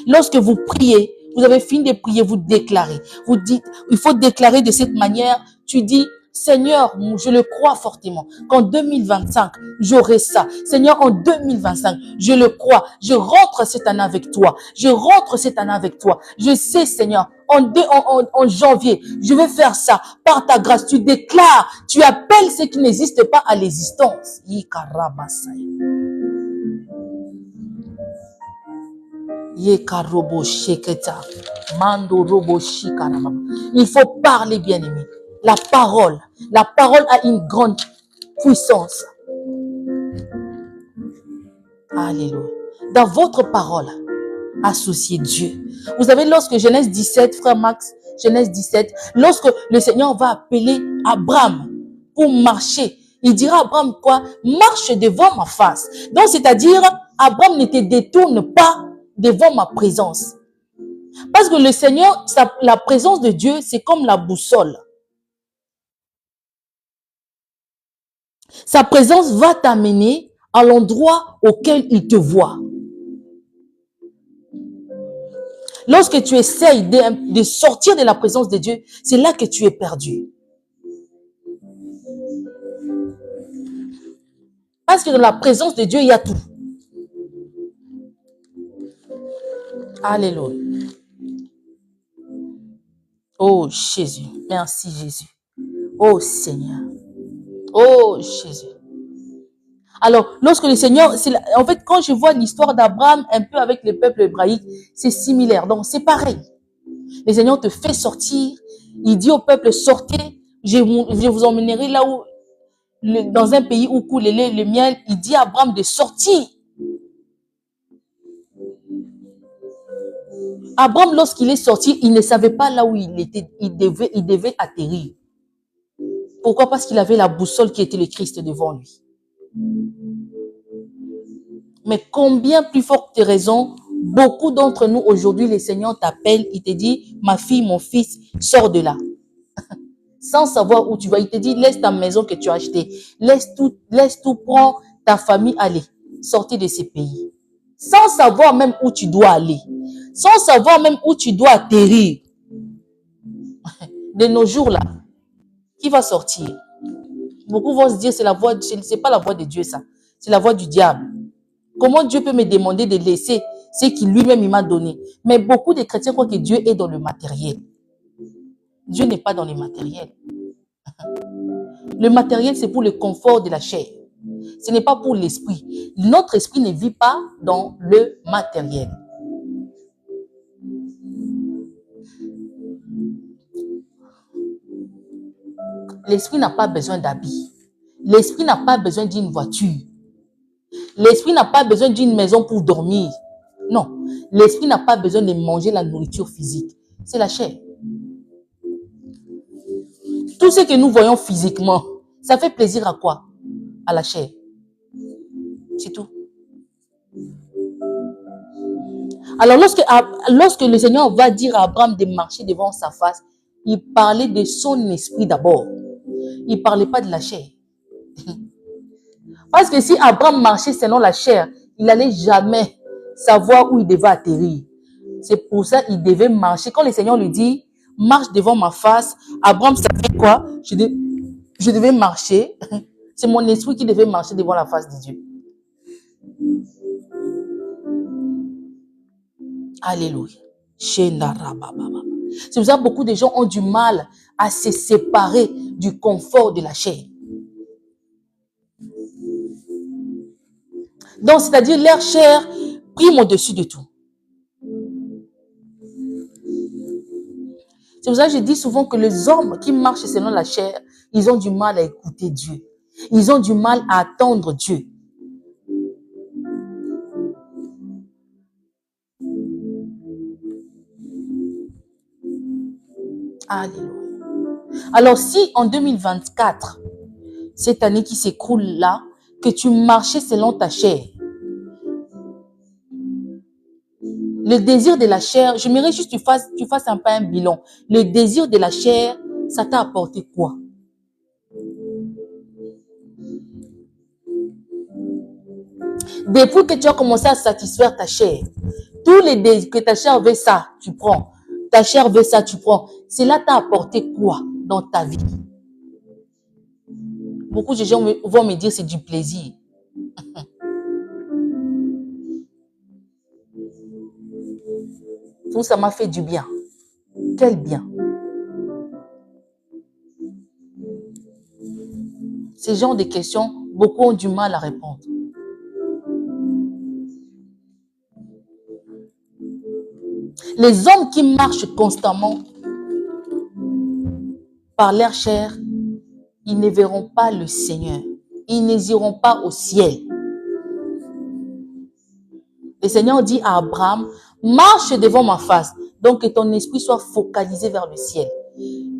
Lorsque vous priez, vous avez fini de prier, vous déclarez. Vous dites, il faut déclarer de cette manière. Tu dis, Seigneur, je le crois fortement qu'en 2025, j'aurai ça. Seigneur, en 2025, je le crois. Je rentre cette année avec toi. Je rentre cette année avec toi. Je sais, Seigneur, en janvier, je vais faire ça. Par ta grâce, tu déclares, tu appelles ce qui n'existe pas à l'existence. Il faut parler, bien-aimé. La parole a une grande puissance. Alléluia. Dans votre parole, associez Dieu. Vous savez, lorsque Genèse 17, frère Max, Genèse 17, lorsque le Seigneur va appeler Abraham pour marcher, il dira à Abraham quoi? Marche devant ma face. Donc, c'est-à-dire, Abraham ne te détourne pas devant ma présence. Parce que le Seigneur, la présence de Dieu, c'est comme la boussole. Sa présence va t'amener à l'endroit auquel il te voit. Lorsque tu essayes de sortir de la présence de Dieu, c'est là que tu es perdu. Parce que dans la présence de Dieu, il y a tout. Alléluia. Oh Jésus, merci Jésus. Oh Seigneur. Oh Jésus. Alors, lorsque le Seigneur, en fait, quand je vois l'histoire d'Abraham un peu avec le peuple hébraïque, c'est similaire. Donc, c'est pareil. Le Seigneur te fait sortir. Il dit au peuple, sortez. Je vous emmènerai là où, dans un pays où coule le lait et le miel. Il dit à Abraham de sortir. Abraham, lorsqu'il est sorti, il ne savait pas là où il était. Il devait atterrir. Pourquoi? Parce qu'il avait la boussole qui était le Christ devant lui. Mais combien plus forte raison, beaucoup d'entre nous aujourd'hui, le Seigneur t'appelle, il te dit, ma fille, mon fils, sors de là. Sans savoir où tu vas, il te dit, laisse ta maison que tu as achetée, laisse tout, prends ta famille, aller, sortir de ces pays. Sans savoir même où tu dois aller, sans savoir même où tu dois atterrir. De nos jours là, qui va sortir? Beaucoup vont se dire, c'est pas la voix de Dieu ça, c'est la voix du diable. Comment Dieu peut me demander de laisser ce qu'il lui-même il m'a donné? Mais beaucoup de chrétiens croient que Dieu est dans le matériel. Dieu n'est pas dans le matériel. Le matériel, c'est pour le confort de la chair. Ce n'est pas pour l'esprit. Notre esprit ne vit pas dans le matériel. L'esprit n'a pas besoin d'habits. L'esprit n'a pas besoin d'une voiture. L'esprit n'a pas besoin d'une maison pour dormir. Non. L'esprit n'a pas besoin de manger la nourriture physique. C'est la chair. Tout ce que nous voyons physiquement, ça fait plaisir à quoi? À la chair. C'est tout. Alors, lorsque le Seigneur va dire à Abraham de marcher devant sa face, il parlait de son esprit d'abord. Il ne parlait pas de la chair. Parce que si Abraham marchait selon la chair, il n'allait jamais savoir où il devait atterrir. C'est pour ça qu'il devait marcher. Quand le Seigneur lui dit, marche devant ma face, Abraham savait quoi? Je devais marcher. C'est mon esprit qui devait marcher devant la face de Dieu. Alléluia. C'est pour ça que beaucoup de gens ont du mal à se séparer du confort de la chair. Donc, c'est-à-dire leur chair prime au-dessus de tout. C'est pour ça que je dis souvent que les hommes qui marchent selon la chair, ils ont du mal à écouter Dieu. Ils ont du mal à attendre Dieu. Alléluia. Alors, si en 2024, cette année qui s'écroule là, que tu marchais selon ta chair, le désir de la chair, j'aimerais juste que tu fasses un peu un bilan. Le désir de la chair, ça t'a apporté quoi? Depuis que tu as commencé à satisfaire ta chair, tous les désirs que ta chair veut ça, tu prends. Ta chair veut ça, tu prends. Cela t'a apporté quoi dans ta vie? Beaucoup de gens vont me dire c'est du plaisir. Tout ça m'a fait du bien. Quel bien? Ces genres de questions, beaucoup ont du mal à répondre. Les hommes qui marchent constamment par leur chair, ils ne verront pas le Seigneur. Ils n'iront pas au ciel. Le Seigneur dit à Abraham, marche devant ma face. Donc que ton esprit soit focalisé vers le ciel.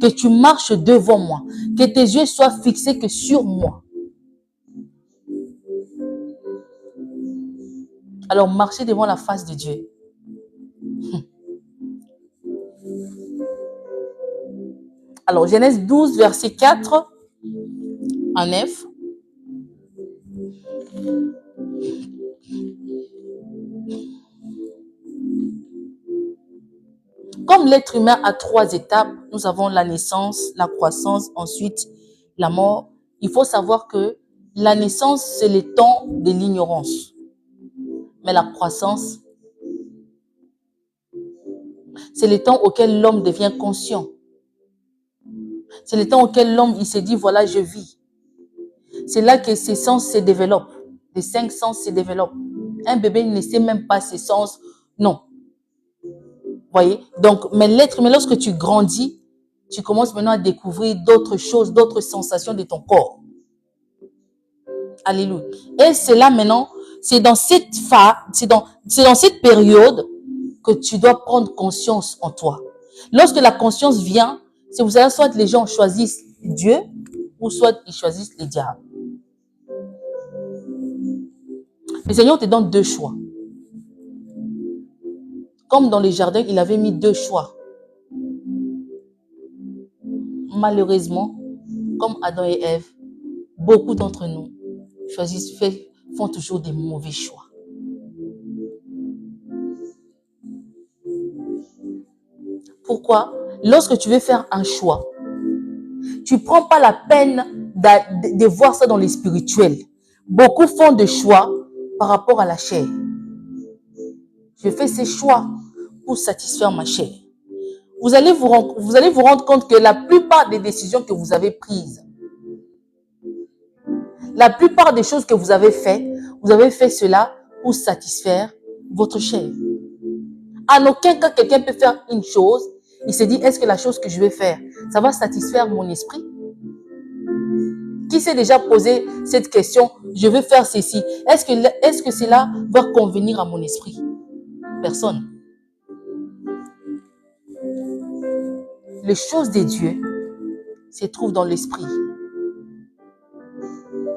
Que tu marches devant moi. Que tes yeux soient fixés que sur moi. Alors marchez devant la face de Dieu. Alors Genèse 12, verset 4 à 9. Comme l'être humain a 3 étapes, nous avons la naissance, la croissance, ensuite la mort. Il faut savoir que la naissance, c'est le temps de l'ignorance. Mais la croissance, c'est le temps auquel l'homme devient conscient. C'est le temps auquel l'homme, il se dit, voilà, je vis. C'est là que ses sens se développent. Les 5 sens se développent. Un bébé ne sait même pas ses sens. Non. Voyez? Donc, mais lorsque tu grandis, tu commences maintenant à découvrir d'autres choses, d'autres sensations de ton corps. Alléluia. Et c'est là maintenant, c'est dans cette période que tu dois prendre conscience en toi. Lorsque la conscience vient, c'est vous savez, soit les gens choisissent Dieu, ou soit ils choisissent les diables. Le Seigneur te donne 2 choix. Comme dans les jardins, il avait mis 2 choix. Malheureusement, comme Adam et Ève, beaucoup d'entre nous font toujours des mauvais choix. Pourquoi? Lorsque tu veux faire un choix, tu ne prends pas la peine de voir ça dans les spirituels. Beaucoup font des choix par rapport à la chair. Je fais ces choix pour satisfaire ma chair. Vous allez vous rendre compte que la plupart des décisions que vous avez prises, la plupart des choses que vous avez fait cela pour satisfaire votre chair. En aucun cas, quelqu'un peut faire une chose, il se dit, est-ce que la chose que je vais faire, ça va satisfaire mon esprit? Qui s'est déjà posé cette question, je veux faire ceci, est-ce que cela va convenir à mon esprit? Personne. Les choses de Dieu se trouvent dans l'esprit.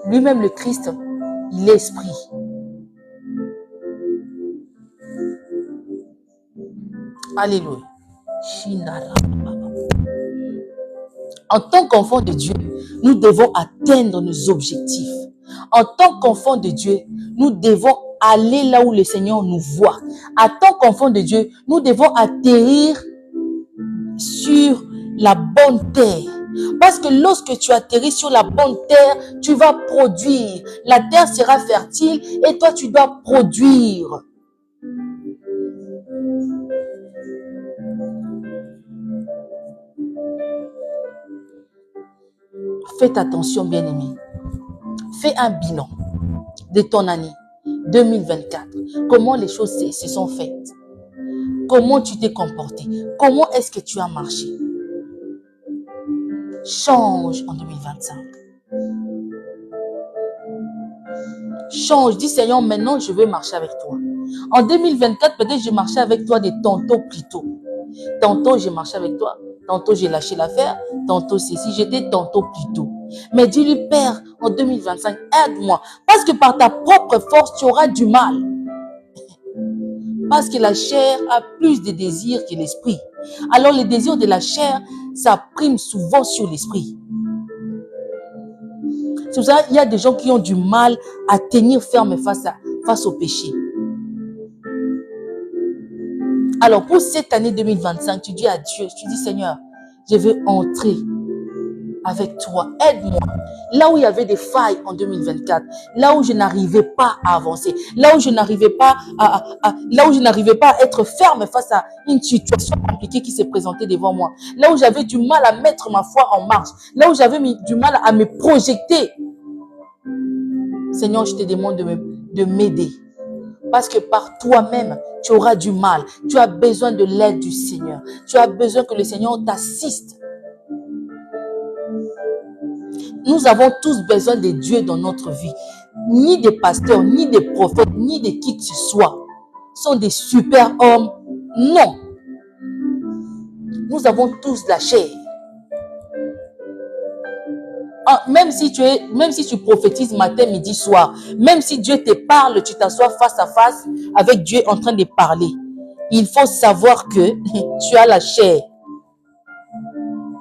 Lui-même, le Christ, il est esprit. Alléluia. En tant qu'enfant de Dieu, nous devons atteindre nos objectifs. En tant qu'enfant de Dieu, nous devons aller là où le Seigneur nous voit. En tant qu'enfant de Dieu, nous devons atterrir sur la bonne terre. Parce que lorsque tu atterris sur la bonne terre, tu vas produire. La terre sera fertile et toi, tu dois produire. Faites attention, bien-aimés. Fais un bilan de ton année 2024. Comment les choses se sont faites? Comment tu t'es comporté? Comment est-ce que tu as marché? Change en 2025. Change. Dis Seigneur, maintenant je veux marcher avec toi. En 2024, peut-être je marchais avec toi des tantôt plus tôt. Tantôt j'ai marché avec toi. Tantôt j'ai lâché l'affaire. Tantôt ceci. J'étais tantôt plus tôt. Mais dis-lui, Père, en 2025, aide-moi. Parce que par ta propre force, tu auras du mal. Parce que la chair a plus de désirs que l'esprit. Alors les désirs de la chair, ça prime souvent sur l'esprit. C'est pour ça qu'il y a des gens qui ont du mal à tenir ferme face au péché. Alors pour cette année 2025, tu dis à Dieu, tu dis Seigneur, je veux entrer avec toi, aide-moi. Là où il y avait des failles en 2024, là où je n'arrivais pas à avancer, là où je n'arrivais pas à être ferme face à une situation compliquée qui s'est présentée devant moi, là où j'avais du mal à mettre ma foi en marche, là où j'avais du mal à me projeter. Seigneur, je te demande de m'aider. Parce que par toi-même, tu auras du mal. Tu as besoin de l'aide du Seigneur. Tu as besoin que le Seigneur t'assiste. Nous avons tous besoin de Dieu dans notre vie. Ni des pasteurs, ni des prophètes, ni de qui que ce soit. Sont des super hommes. Non. Nous avons tous la chair. Même si tu prophétises matin, midi, soir, même si Dieu te parle, tu t'assois face à face avec Dieu en train de parler. Il faut savoir que tu as la chair.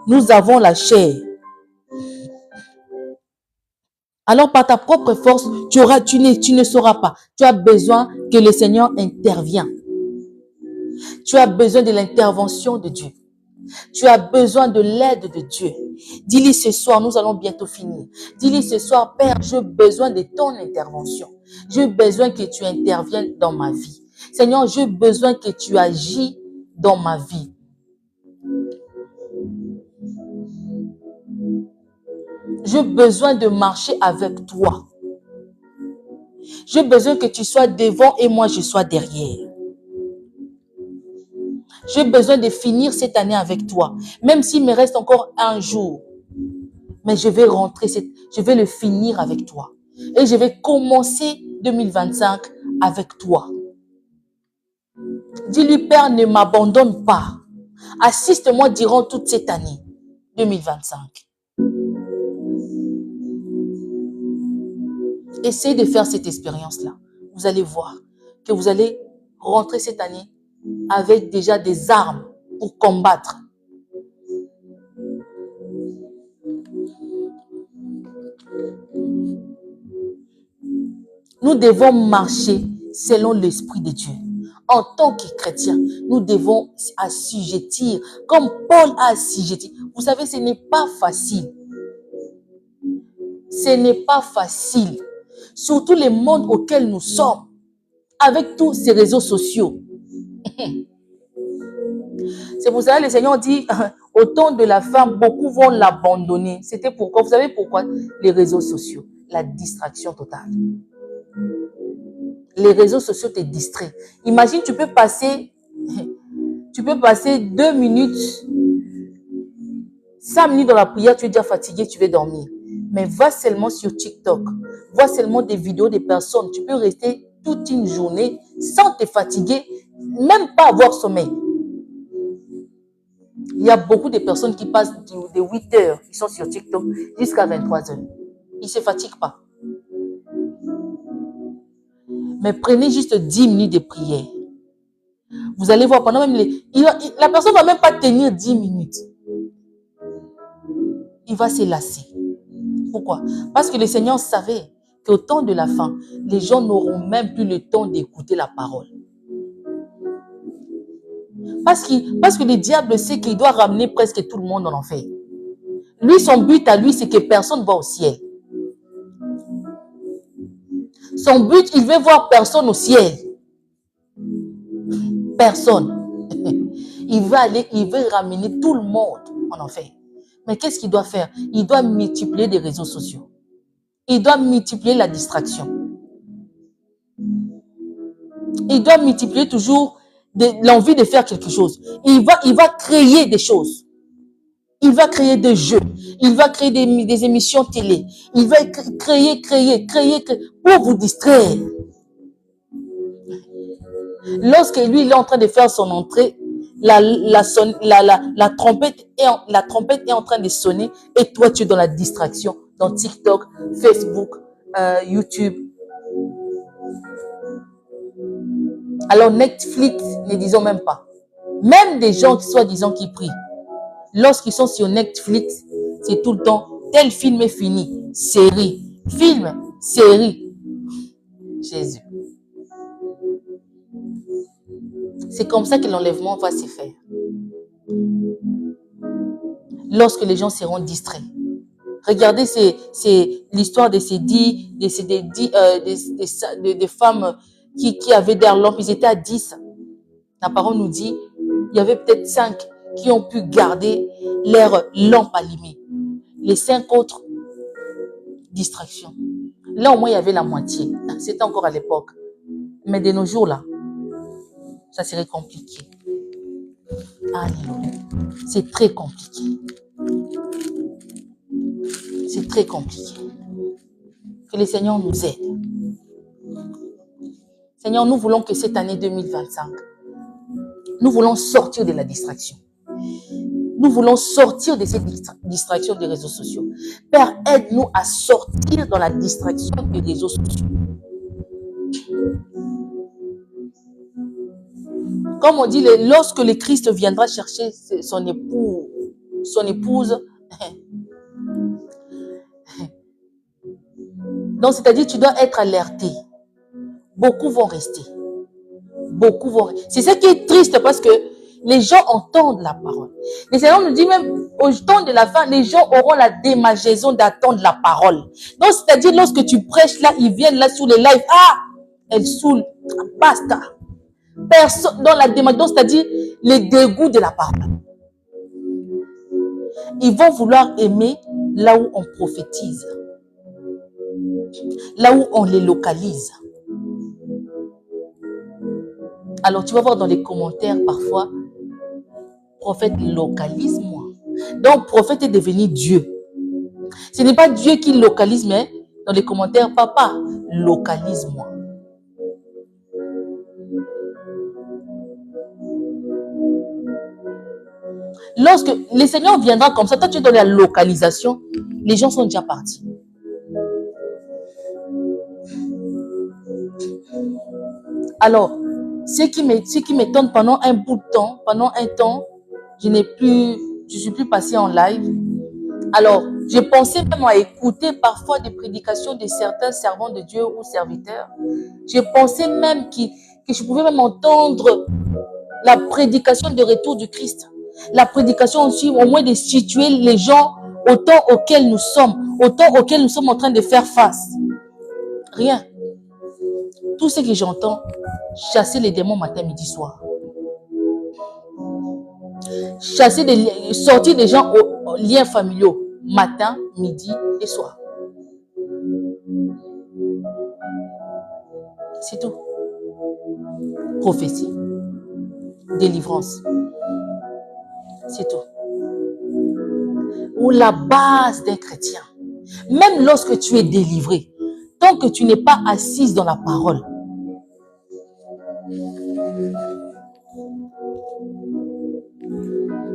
Nous avons la chair. Alors par ta propre force, tu ne sauras pas. Tu as besoin que le Seigneur intervienne. Tu as besoin de l'intervention de Dieu. Tu as besoin de l'aide de Dieu. Dis-lui ce soir, nous allons bientôt finir. Dis-lui ce soir, Père, j'ai besoin de ton intervention. J'ai besoin que tu interviennes dans ma vie. Seigneur, j'ai besoin que tu agis dans ma vie. J'ai besoin de marcher avec toi. J'ai besoin que tu sois devant et moi je sois derrière. J'ai besoin de finir cette année avec toi. Même s'il me reste encore un jour. Mais je vais je vais le finir avec toi. Et je vais commencer 2025 avec toi. Dis-lui, Père, ne m'abandonne pas. Assiste-moi durant toute cette année 2025. essayez de faire cette expérience-là. Vous allez voir que vous allez rentrer cette année avec déjà des armes pour combattre. Nous devons marcher selon l'Esprit de Dieu. En tant que chrétiens, nous devons assujettir, comme Paul a assujetti. Vous savez, ce n'est pas facile. Ce n'est pas facile. Surtout le monde auquel nous sommes, avec tous ces réseaux sociaux. C'est pour ça que le Seigneur dit, au temps de la femme, beaucoup vont l'abandonner. C'était pourquoi, vous savez pourquoi? Les réseaux sociaux, la distraction totale. Les réseaux sociaux te distraient. Imagine, tu peux passer 2 minutes, 5 minutes dans la prière, tu es déjà fatigué, tu veux dormir. Mais va seulement sur TikTok, vois seulement des vidéos des personnes. Tu peux rester toute une journée sans te fatiguer, même pas avoir sommeil. Il y a beaucoup de personnes qui passent de 8 heures, ils sont sur TikTok jusqu'à 23 heures. Ils ne se fatiguent pas. Mais prenez juste 10 minutes de prière. Vous allez voir, pendant même la personne ne va même pas tenir 10 minutes. Il va se lasser. Pourquoi? Parce que le Seigneur savait qu'au temps de la fin, les gens n'auront même plus le temps d'écouter la parole. Parce que le diable sait qu'il doit ramener presque tout le monde en enfer. Lui, son but à lui, c'est que personne ne va au ciel. Son but, il veut voir personne au ciel. Personne. Il veut ramener tout le monde en enfer. Mais qu'est-ce qu'il doit faire? Il doit multiplier des réseaux sociaux. Il doit multiplier la distraction. Il doit multiplier toujours l'envie de faire quelque chose. Il va créer des choses. Il va créer des jeux. Il va créer des émissions télé. Il va créer pour vous distraire. Lorsque lui, il est en train de faire son entrée, la trompette est en train de sonner et toi, tu es dans la distraction, dans TikTok, Facebook, YouTube. Alors Netflix, ne disons même pas. Même des gens qui soi-disant qui prient, lorsqu'ils sont sur Netflix, c'est tout le temps, tel film est fini, série, film, série. Jésus. C'est comme ça que l'enlèvement va se faire. Lorsque les gens seront distraits. Regardez, c'est l'histoire de des femmes qui avaient des lampes. Ils étaient à 10. La parole nous dit, il y avait peut-être 5 qui ont pu garder leur lampe allumée. Les 5 autres, distraction. Là, au moins, il y avait la moitié. C'était encore à l'époque. Mais de nos jours, là, ça serait compliqué. Alléluia. C'est très compliqué. C'est très compliqué. Que le Seigneur nous aide. Seigneur, nous voulons que cette année 2025, nous voulons sortir de la distraction. Nous voulons sortir de cette distraction des réseaux sociaux. Père, aide-nous à sortir dans la distraction des réseaux sociaux. Comme on dit, lorsque le Christ viendra chercher son épouse, donc c'est-à-dire tu dois être alerté. Beaucoup vont rester. Beaucoup vont rester. C'est ça qui est triste parce que les gens entendent la parole. Le Seigneur nous dit même, au temps de la fin, les gens auront la démangeaison d'attendre la parole. Donc, c'est-à-dire, lorsque tu prêches là, ils viennent là sur les lives. Ah, elle saoule. Basta. Personne dans la démangeaison, c'est-à-dire le dégoût de la parole. Ils vont vouloir aimer là où on prophétise. Là où on les localise. Alors, tu vas voir dans les commentaires parfois, prophète, localise-moi. Donc, prophète est devenu Dieu. Ce n'est pas Dieu qui localise, mais dans les commentaires, papa, localise-moi. Lorsque le Seigneur viendra comme ça, toi tu es dans la localisation, les gens sont déjà partis. Alors, ce qui m'étonne pendant un bout de temps, pendant un temps, je suis plus passée en live. Alors, je pensais même à écouter parfois des prédications de certains servants de Dieu ou serviteurs. Je pensais même que je pouvais même entendre la prédication de retour du Christ. La prédication aussi, au moins de situer les gens au temps auquel nous sommes, au temps auquel nous sommes en train de faire face. Rien. Tout ce que j'entends, chasser les démons matin, midi, soir. Sortir des gens aux liens familiaux, matin, midi et soir. C'est tout. Prophétie, délivrance. C'est tout. Ou la base d'un chrétien. Même lorsque tu es délivré, tant que tu n'es pas assise dans la parole,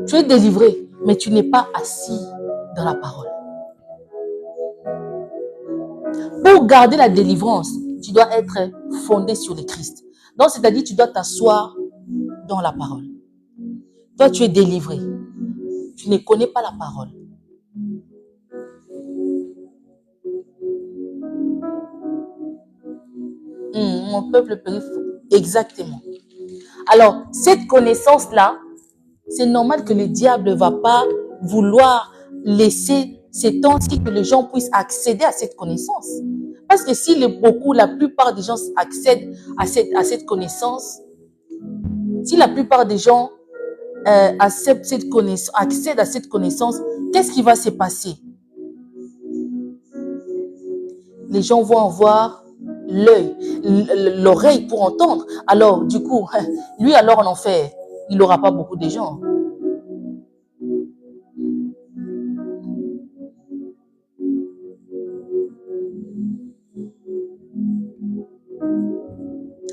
tu es délivré, mais tu n'es pas assis dans la parole. Pour garder la délivrance, tu dois être fondé sur le Christ. Donc, c'est-à-dire, tu dois t'asseoir dans la parole. Toi, tu es délivré. Tu ne connais pas la parole. Mon peuple périt. Exactement. Alors, cette connaissance-là, c'est normal que le diable ne va pas vouloir laisser ces temps-ci que les gens puissent accéder à cette connaissance. Parce que si la plupart des gens accèdent à cette connaissance, si la plupart des gens accèdent à cette connaissance, qu'est-ce qui va se passer? Les gens vont avoir l'œil, l'oreille pour entendre. Alors, du coup, lui, alors en enfer, il n'aura pas beaucoup de gens.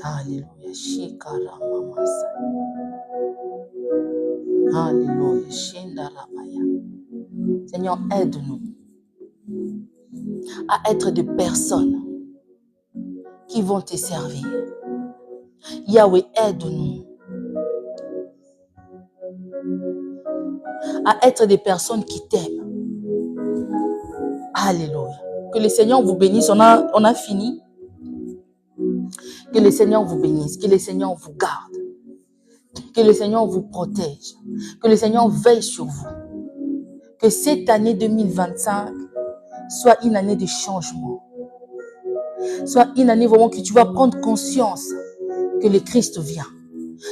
Alléluia. Alléluia. Seigneur, aide-nous à être des personnes qui vont te servir. Yahweh, aide-nous à être des personnes qui t'aiment. Alléluia. Que le Seigneur vous bénisse. On a fini. Que le Seigneur vous bénisse. Que le Seigneur vous garde. Que le Seigneur vous protège. Que le Seigneur veille sur vous. Que cette année 2025 soit une année de changement. Soit une année vraiment que tu vas prendre conscience que le Christ vient.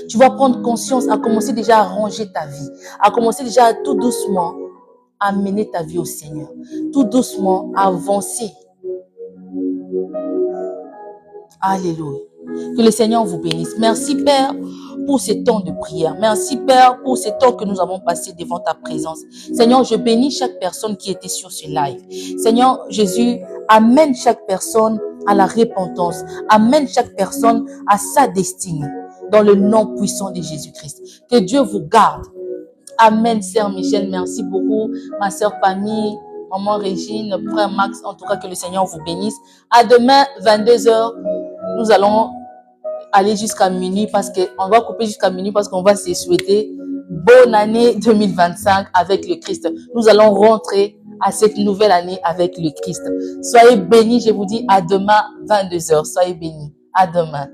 Tu vas prendre conscience à commencer déjà à ranger ta vie. À commencer déjà à tout doucement à mener ta vie au Seigneur. Tout doucement à avancer. Alléluia. Que le Seigneur vous bénisse. Merci Père pour ce temps de prière. Merci Père pour ce temps que nous avons passé devant ta présence. Seigneur, je bénis chaque personne qui était sur ce live. Seigneur Jésus, amène chaque personne à la repentance. Amène chaque personne à sa destinée. Dans le nom puissant de Jésus-Christ. Que Dieu vous garde. Amen, Sœur Michel. Merci beaucoup. Ma sœur Pamille, Maman Régine, Frère Max. En tout cas, que le Seigneur vous bénisse. À demain, 22h. Nous allons aller jusqu'à minuit on va couper jusqu'à minuit parce qu'on va se souhaiter bonne année 2025 avec le Christ. Nous allons rentrer à cette nouvelle année avec le Christ. Soyez bénis, je vous dis à demain 22h. Soyez bénis. À demain.